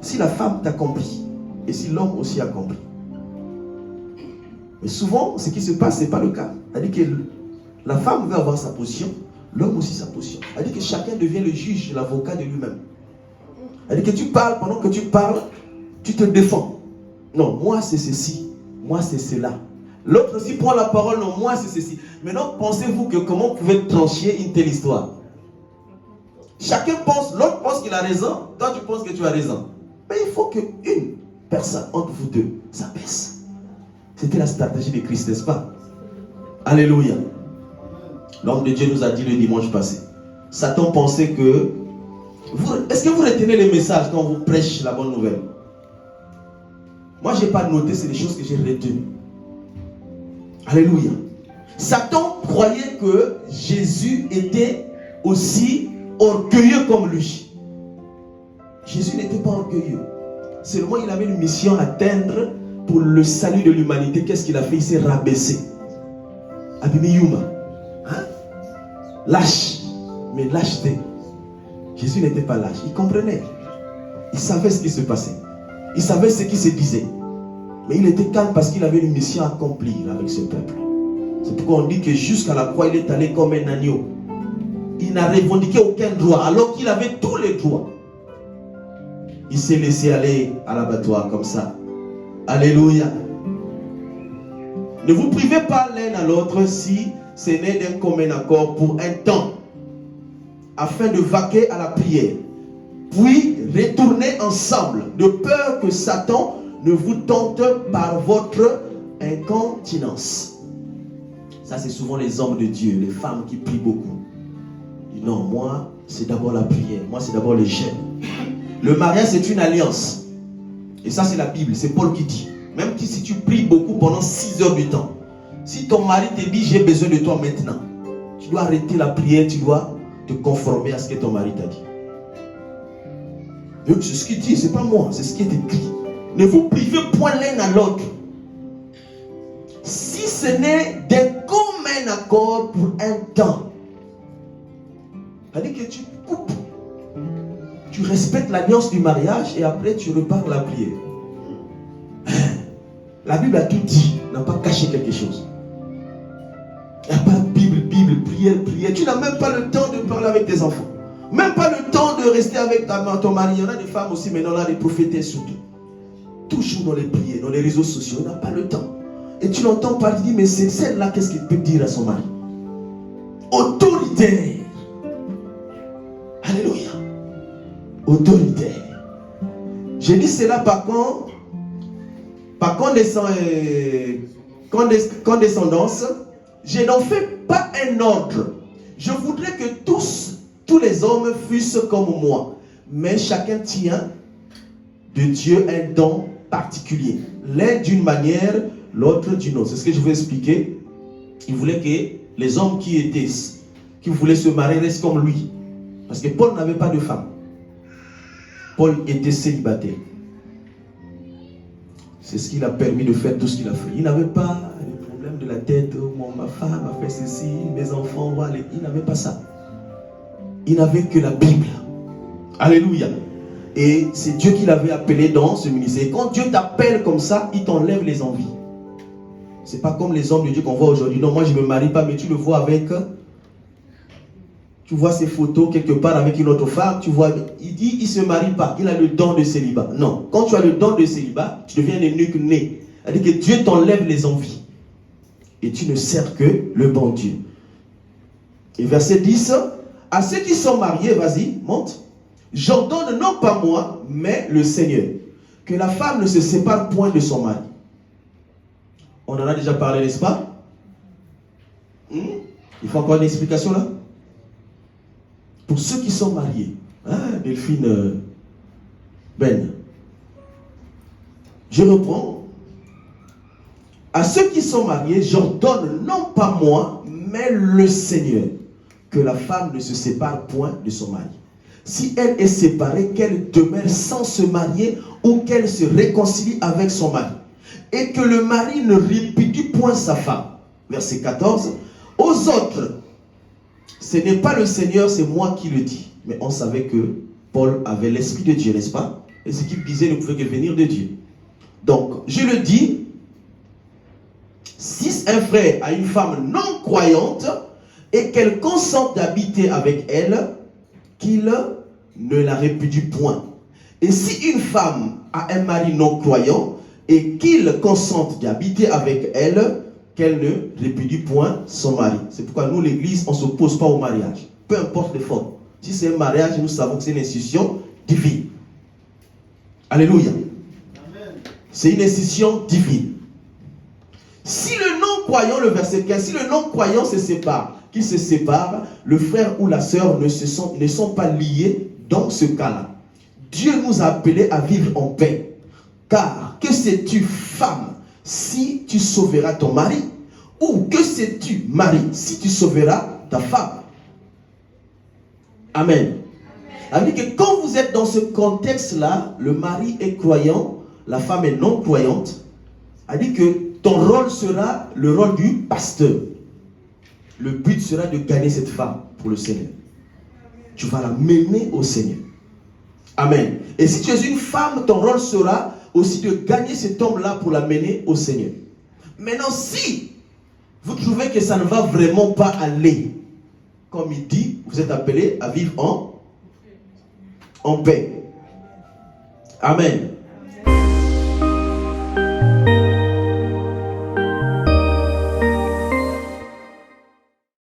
Si la femme t'a compris, et si l'homme aussi a compris. Mais souvent, ce qui se passe, ce n'est pas le cas. C'est-à-dire que la femme veut avoir sa position, l'homme aussi sa position. C'est-à-dire que chacun devient le juge, l'avocat de lui-même. C'est-à-dire que tu parles, pendant que tu parles, tu te défends. Non, moi c'est ceci, moi c'est cela. L'autre aussi prend la parole, non, moi c'est ceci. Maintenant, pensez-vous que comment vous pouvez trancher une telle histoire? Chacun pense, l'autre pense qu'il a raison, toi tu penses que tu as raison. Mais il faut qu'une personne entre vous deux s'abaisse. C'était la stratégie de Christ, n'est-ce pas? Alléluia. L'homme de Dieu nous a dit le dimanche passé. Satan pensait que... Est-ce que vous retenez les messages quand vous prêchez la bonne nouvelle? Moi, je n'ai pas noté, c'est des choses que j'ai retenues. Alléluia. Satan croyait que Jésus était aussi orgueilleux comme lui. Jésus n'était pas orgueilleux. Seulement, il avait une mission à atteindre pour le salut de l'humanité. Qu'est-ce qu'il a fait? Il s'est rabaissé. Abimiyuma. Hein? Lâche. Mais lâcheté. Jésus n'était pas lâche. Il comprenait. Il savait ce qui se passait. Il savait ce qui se disait. Mais il était calme parce qu'il avait une mission à accomplir avec ce peuple. C'est pourquoi on dit que jusqu'à la croix, il est allé comme un agneau. Il n'a revendiqué aucun droit, alors qu'il avait tous les droits. Il s'est laissé aller à l'abattoir comme ça. Alléluia. Ne vous privez pas l'un à l'autre si ce n'est d'un commun accord pour un temps, afin de vaquer à la prière. Puis retournez ensemble, de peur que Satan ne vous tente par votre incontinence. Ça, c'est souvent les hommes de Dieu, les femmes qui prient beaucoup. Non, moi, c'est d'abord la prière. Moi, c'est d'abord le jeûne. Le mariage, c'est une alliance. Et ça, c'est la Bible. C'est Paul qui dit. Même si tu pries beaucoup pendant 6 heures du temps, si ton mari te dit, j'ai besoin de toi maintenant, tu dois arrêter la prière, tu dois te conformer à ce que ton mari t'a dit. C'est ce qu'il dit, c'est pas moi, c'est ce qui est écrit. Ne vous privez point l'un à l'autre. Si ce n'est d'un commun accord pour un temps. C'est-à-dire que tu coupes. Tu respectes l'alliance du mariage et après tu repars la prière. La Bible a tout dit, n'a pas caché quelque chose. Il n'y a pas Bible, prière. Tu n'as même pas le temps de parler avec tes enfants. Même pas le temps de rester avec ton mari. Il y en a des femmes aussi, maintenant là, des prophétesses surtout. Toujours dans les prières, dans les réseaux sociaux, on n'a pas le temps. Et tu l'entends parler, tu dis, mais c'est celle-là, qu'est-ce qu'il peut dire à son mari? Autoritaire. Alléluia. Autoritaire. J'ai dit cela par condescendance. Je n'en fais pas un ordre. Je voudrais que tous les hommes fussent comme moi. Mais chacun tient de Dieu un don particulier. L'un d'une manière, l'autre d'une autre. C'est ce que je vais expliquer. Il voulait que les hommes qui voulaient se marier restent comme lui. Parce que Paul n'avait pas de femme. Paul était célibataire. C'est ce qui l'a permis de faire tout ce qu'il a fait. Il n'avait pas de problème de la tête. Oh, ma femme a fait ceci, mes enfants vont aller. Il n'avait pas ça. Il n'avait que la Bible. Alléluia. Et c'est Dieu qui l'avait appelé dans ce ministère. Et quand Dieu t'appelle comme ça, il t'enlève les envies. C'est pas comme les hommes de Dieu qu'on voit aujourd'hui. Non, moi je ne me marie pas, mais tu le vois avec... Tu vois ses photos quelque part avec une autre femme, tu vois, il dit, il ne se marie pas, il a le don de célibat. Non, quand tu as le don de célibat, tu deviens un eunuque né. C'est-à-dire que Dieu t'enlève les envies. Et tu ne sers que le bon Dieu. Et verset 10, à ceux qui sont mariés, vas-y, monte. J'ordonne non pas moi, mais le Seigneur, que la femme ne se sépare point de son mari. On en a déjà parlé, n'est-ce pas? Il faut encore une explication là? Pour ceux qui sont mariés, hein, Delphine Ben, je reprends. À ceux qui sont mariés, j'ordonne non pas moi, mais le Seigneur, que la femme ne se sépare point de son mari. Si elle est séparée, qu'elle demeure sans se marier ou qu'elle se réconcilie avec son mari. Et que le mari ne répudie point sa femme. Verset 14. Aux autres, ce n'est pas le Seigneur, c'est moi qui le dis. Mais on savait que Paul avait l'Esprit de Dieu, n'est-ce pas? Et ce qu'il disait ne pouvait que venir de Dieu. Donc, je le dis, si un frère a une femme non croyante et qu'elle consente d'habiter avec elle, qu'il ne la répudie point. Et si une femme a un mari non croyant et qu'il consente d'habiter avec elle, qu'elle ne répudie point son mari. C'est pourquoi nous, l'Église, on ne s'oppose pas au mariage. Peu importe les formes. Si c'est un mariage, nous savons que c'est une institution divine. Alléluia. C'est une institution divine. Si le non-croyant, le verset 15, si le non-croyant se sépare, qu'il se sépare, le frère ou la sœur ne sont pas liés dans ce cas-là. Dieu nous a appelés à vivre en paix. Car que sais-tu, femme, si tu sauveras ton mari? Ou que sais-tu, mari, si tu sauveras ta femme? Amen. Ça veut dire que quand vous êtes dans ce contexte-là, le mari est croyant, la femme est non croyante, ça veut dire que ton rôle sera le rôle du pasteur. Le but sera de gagner cette femme pour le Seigneur. Tu vas la mener au Seigneur. Amen. Et si tu es une femme, ton rôle sera aussi de gagner cet homme-là pour la mener au Seigneur. Maintenant, si vous trouvez que ça ne va vraiment pas aller, comme il dit, vous êtes appelés à vivre en paix. Amen.